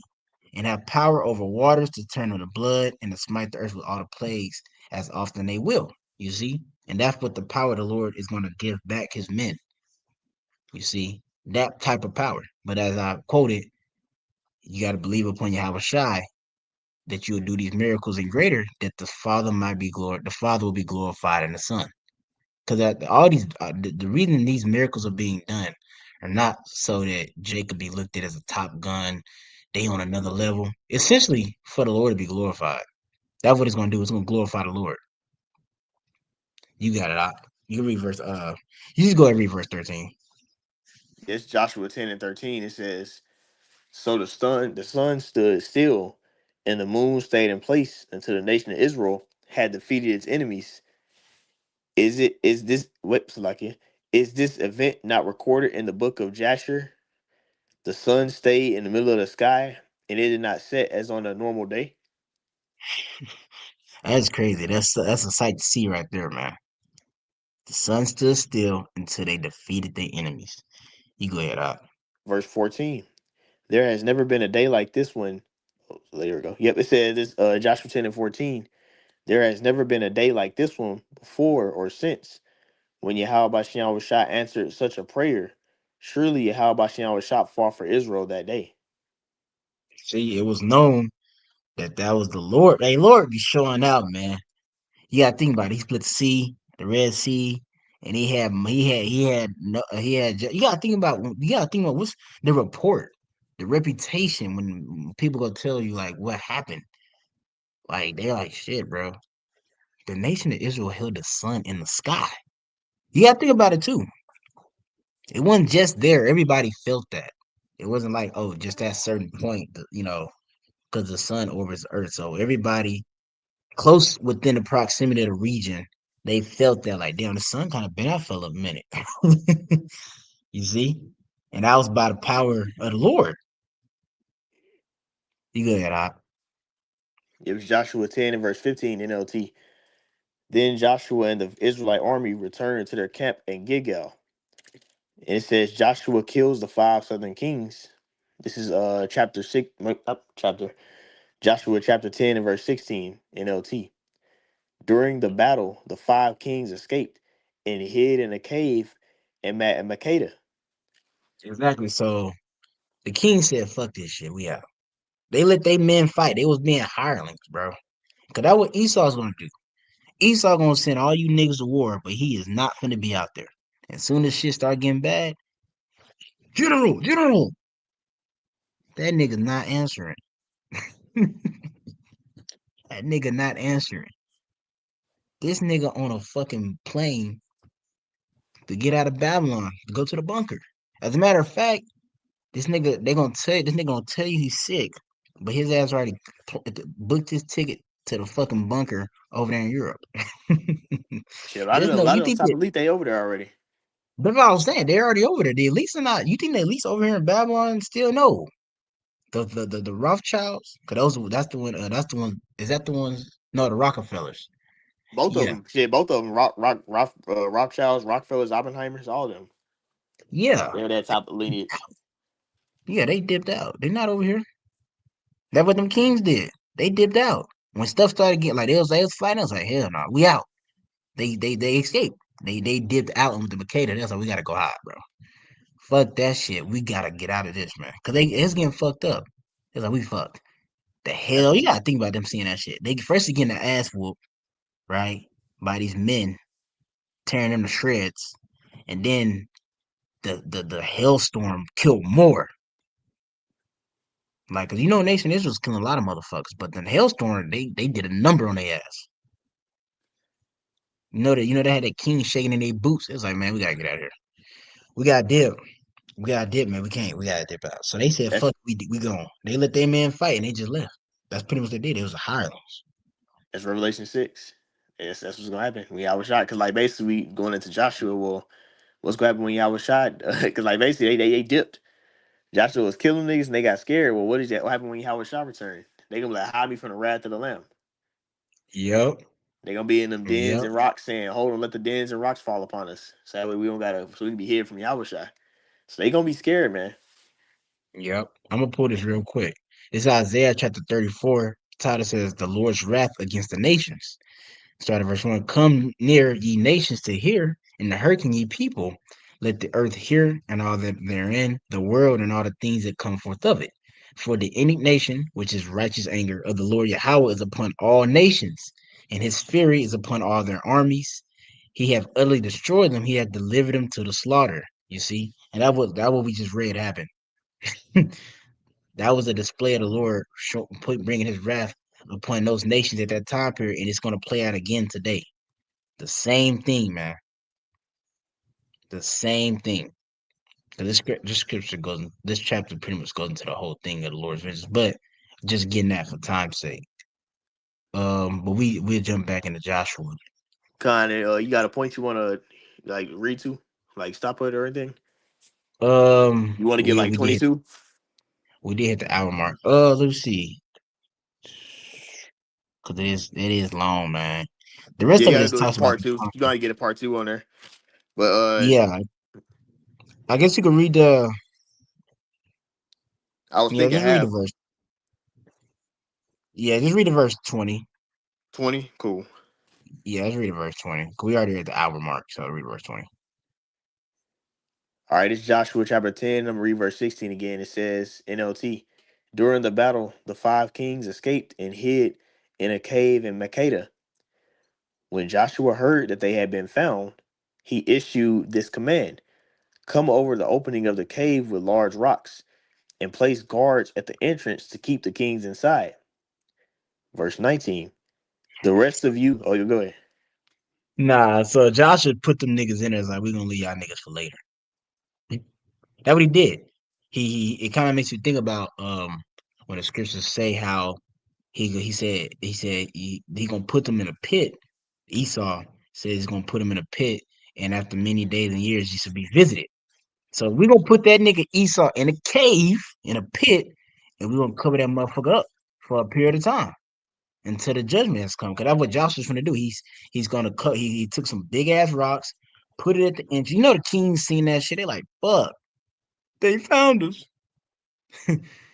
and have power over waters to turn them to blood and to smite the earth with all the plagues as often they will. You see? And that's what the power of the Lord is going to give back his men. You see? That type of power. But as I quoted, you got to believe upon Yahweh Shai that you will do these miracles and greater, that the Father might be glorified, the Father will be glorified in the Son. Because all these, the reason these miracles are being done are not so that Jacob be looked at as a top gun, they on another level. Essentially, for the Lord to be glorified. That's what it's going to do. It's going to glorify the Lord. You got it out. You can read verse. You just go and read verse 13. It's Joshua 10 and 13. It says, "So the sun stood still, and the moon stayed in place until the nation of Israel had defeated its enemies. Is this what Salakia? Is this event not recorded in the book of Jasher? The sun stayed in the middle of the sky, and it did not set as on a normal day." That's crazy. That's a sight to see right there, man. The sun stood still until they defeated their enemies. You go ahead out. Verse 14. There has never been a day like this one. Oh, there we go. Yep, it says this Joshua 10 and 14. There has never been a day like this one before or since when Yahweh Bashian Shah answered such a prayer. Surely Yahweh Bashian Shah fought for Israel that day. See, it was known that was the Lord. Hey, Lord be showing out, man. You gotta think about it. He split the sea, the Red Sea, and you gotta think about what's the report, the reputation when people go tell you like what happened. Like they're like shit, bro. The nation of Israel held the sun in the sky. You gotta think about it too. It wasn't just there. Everybody felt that. It wasn't like, oh, just that certain point, because the sun orbits the earth. So everybody close within the proximity of the region, they felt that like, damn, the sun kind of been out for a minute. You see? And that was by the power of the Lord. You go ahead, Op. It was Joshua 10 and verse 15 NLT. Then Joshua and the Israelite army returned to their camp in Gilgal. And it says Joshua kills the five southern kings. This is chapter 6, chapter Joshua chapter 10 and verse 16 NLT. During the battle, the five kings escaped and hid in a cave in Makeda. Exactly. So the king said, fuck this shit. We out. They let they men fight. They was being hirelings, bro. Cause that's what Esau's gonna do. Esau gonna send all you niggas to war, but he is not finna be out there. As soon as shit start getting bad, general, that nigga not answering. That nigga not answering. This nigga on a fucking plane to get out of Babylon to go to the bunker. As a matter of fact, this nigga gonna tell you he's sick, but his ass already booked his ticket to the fucking bunker over there in Europe. Shit, There's a no lot you of them think top that elite they over there already. that's what I was saying. They're already over there. The elites are not. You think the elites over here in Babylon still no? The Rothschilds, cause that's the one. That's the one. Is that the ones? No, the Rockefellers. Both of Yeah, them, shit, both of them, Rothschilds, Rockefellers, Oppenheimers, all of them. yeah, They're that top lineage. yeah. They dipped out. They're not over here. That's what them kings did. They dipped out when stuff started getting like they was fighting. I was like, hell no, we out. They escaped. They dipped out on the Makeda. That's like we gotta go hide, bro. Fuck that shit. We gotta get out of this, man. Cause it's getting fucked up. It's like we fucked. The That's hell, you gotta think about them seeing that shit. They first getting the ass whooped, right, by these men tearing them to shreds, and then the hailstorm killed more. Like, cause Nation Israel's killing a lot of motherfuckers, but then the hailstorm they did a number on their ass. They had that king shaking in their boots. It was like, man, we gotta get out of here. We gotta dip. We gotta dip, man. We can't. We gotta dip out. So they said, that's fuck, we gone. They let their man fight and they just left. That's pretty much what they did. It was a hirelings. that's Revelation 6. Yes, that's what's gonna happen. We Yahweh shot because like basically we going into Joshua. Well, what's gonna happen when Yahweh shot? Because like basically they dipped. Joshua was killing niggas and they got scared. Well, what is that? What happened when Yahweh shot returned? They gonna be like hide me from the wrath of the Lamb. Yep. They gonna be in them dens Yep. and rocks saying, "Hold on, let the dens and rocks fall upon us." So that way we don't gotta, so we can be hid from Yahweh shot. So they gonna be scared, man. Yep. I'm gonna pull this real quick. This is Isaiah chapter 34. The title says, The Lord's Wrath Against the Nations. Start at verse 1. Come near, ye nations, to hear, and to hearken, ye people. Let the earth hear, and all that therein, the world, and all the things that come forth of it. For the indignation, which is righteous anger, of the Lord Yahweh is upon all nations, and his fury is upon all their armies. He hath utterly destroyed them, he hath delivered them to the slaughter. You see? And that what we just read happened. That was a display of the Lord bringing his wrath upon those nations at that time period, and it's going to play out again today. The same thing, man. The same thing. So this scripture goes, this chapter pretty much goes into the whole thing of the Lord's vengeance, but just getting that for time's sake. But we'll jump back into Joshua. Kind of, you got a point you want to like read to, like stop it or anything? You want to get like We did 22? hit the hour mark. Let's see, because it is long, man. The Yeah, rest you of it gotta is do a talks about part the two. You conquest. gotta get a part two on there. But Yeah, I guess you could read the. I was Yeah, thinking just read the half verse. Yeah, just read the verse 20. 20. Cool. Yeah, let's read the verse 20. 'Cause we already at the hour mark, so read verse 20. All right, it's Joshua chapter 10. I'm gonna read verse 16 again. It says NLT. During the battle, the five kings escaped and hid in a cave in Makeda. When Joshua heard that they had been found, he issued this command: come over the opening of the cave with large rocks and place guards at the entrance to keep the kings inside. Verse 19. The rest of you, oh, you go ahead. Nah, so Joshua put them niggas in there. It's like, we gonna leave y'all niggas for later. That's what he did. It kind of makes you think about when the scriptures say how he said he gonna put them in a pit. Esau says he's gonna put them in a pit, and after many days and years, he should be visited. So we gonna put that nigga Esau in a cave, in a pit, and we gonna cover that motherfucker up for a period of time until the judgment has come. Cause that's what Joshua's gonna do. He's gonna cut. He took some big ass rocks, put it at the entrance. You know the kings seen that shit. They like, fuck, they found us.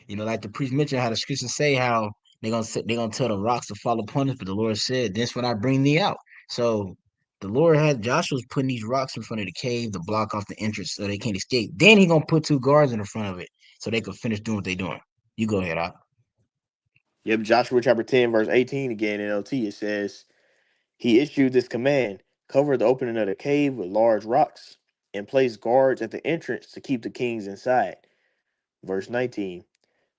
Like the priest mentioned how the scriptures say how they gonna tell the rocks to fall upon us, but the Lord said, "This when I bring thee out." So the Lord had Joshua's putting these rocks in front of the cave to block off the entrance so they can't escape. Then he gonna put two guards in the front of it so they can finish doing what they doing. You go ahead, Op. Yep, Joshua chapter 10, verse 18 again, NLT. It says, he issued this command: cover the opening of the cave with large rocks and place guards at the entrance to keep the kings inside. Verse 19.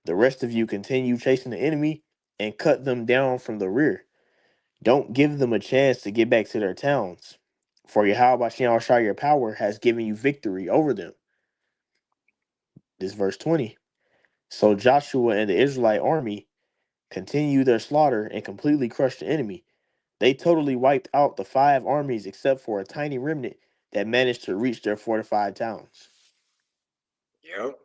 The rest of you continue chasing the enemy and cut them down from the rear. Don't give them a chance to get back to their towns, for Yahweh Bashem Shah, your power, has given you victory over them. This verse 20. So Joshua and the Israelite army continued their slaughter and completely crushed the enemy. They totally wiped out the five armies except for a tiny remnant that managed to reach their fortified towns. Yep.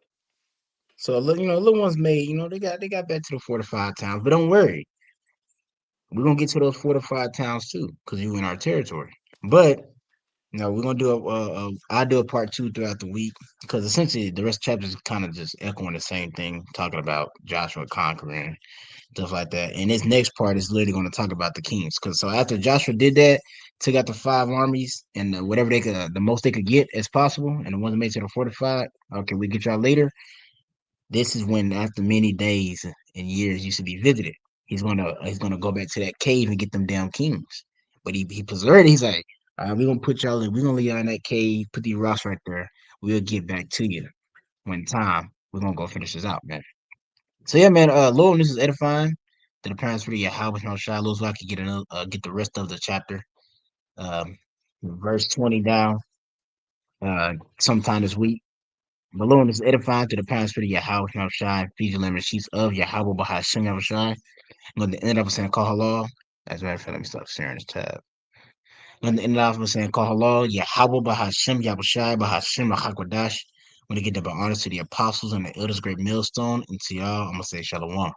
So little ones made, they got back to the fortified towns, but don't worry, we're gonna get to those fortified towns too, because you in our territory. But no, we're gonna do I'll do a part two throughout the week because essentially the rest of the chapters kind of just echoing the same thing, talking about Joshua conquering stuff like that. And this next part is literally going to talk about the kings. Because so after Joshua did that, took out the five armies and whatever they could, the most they could get as possible, and the ones that made it to the fortified. Okay, we get y'all later. This is when after many days and years you should be visited. He's gonna go back to that cave and get them damn kings. But he preserved it. He's like, all right, we're gonna put y'all in, we're gonna leave y'all in that cave, put these rocks right there. We'll get back to you when time. We're gonna go finish this out, man. So yeah, man, Lord, this is edifying to the parents for the Yahweh no Shiloh, so I can get the rest of the chapter, um, verse 20 down, sometime this week. But Lord is edifying to the parents for the Yahweh no Shai, feed your lemon sheets of Yahweh Bahashim Yahushai. I'm going to end up saying call halal. As a matter of fact, let me stop sharing this tab. I'm going to end up saying call halal, Yahweh Bahashim Yahushai Bahashim Mahakwadash. I'm going to get the honors to the apostles and the elders, great millstone. And to y'all, I'm going to say shalom.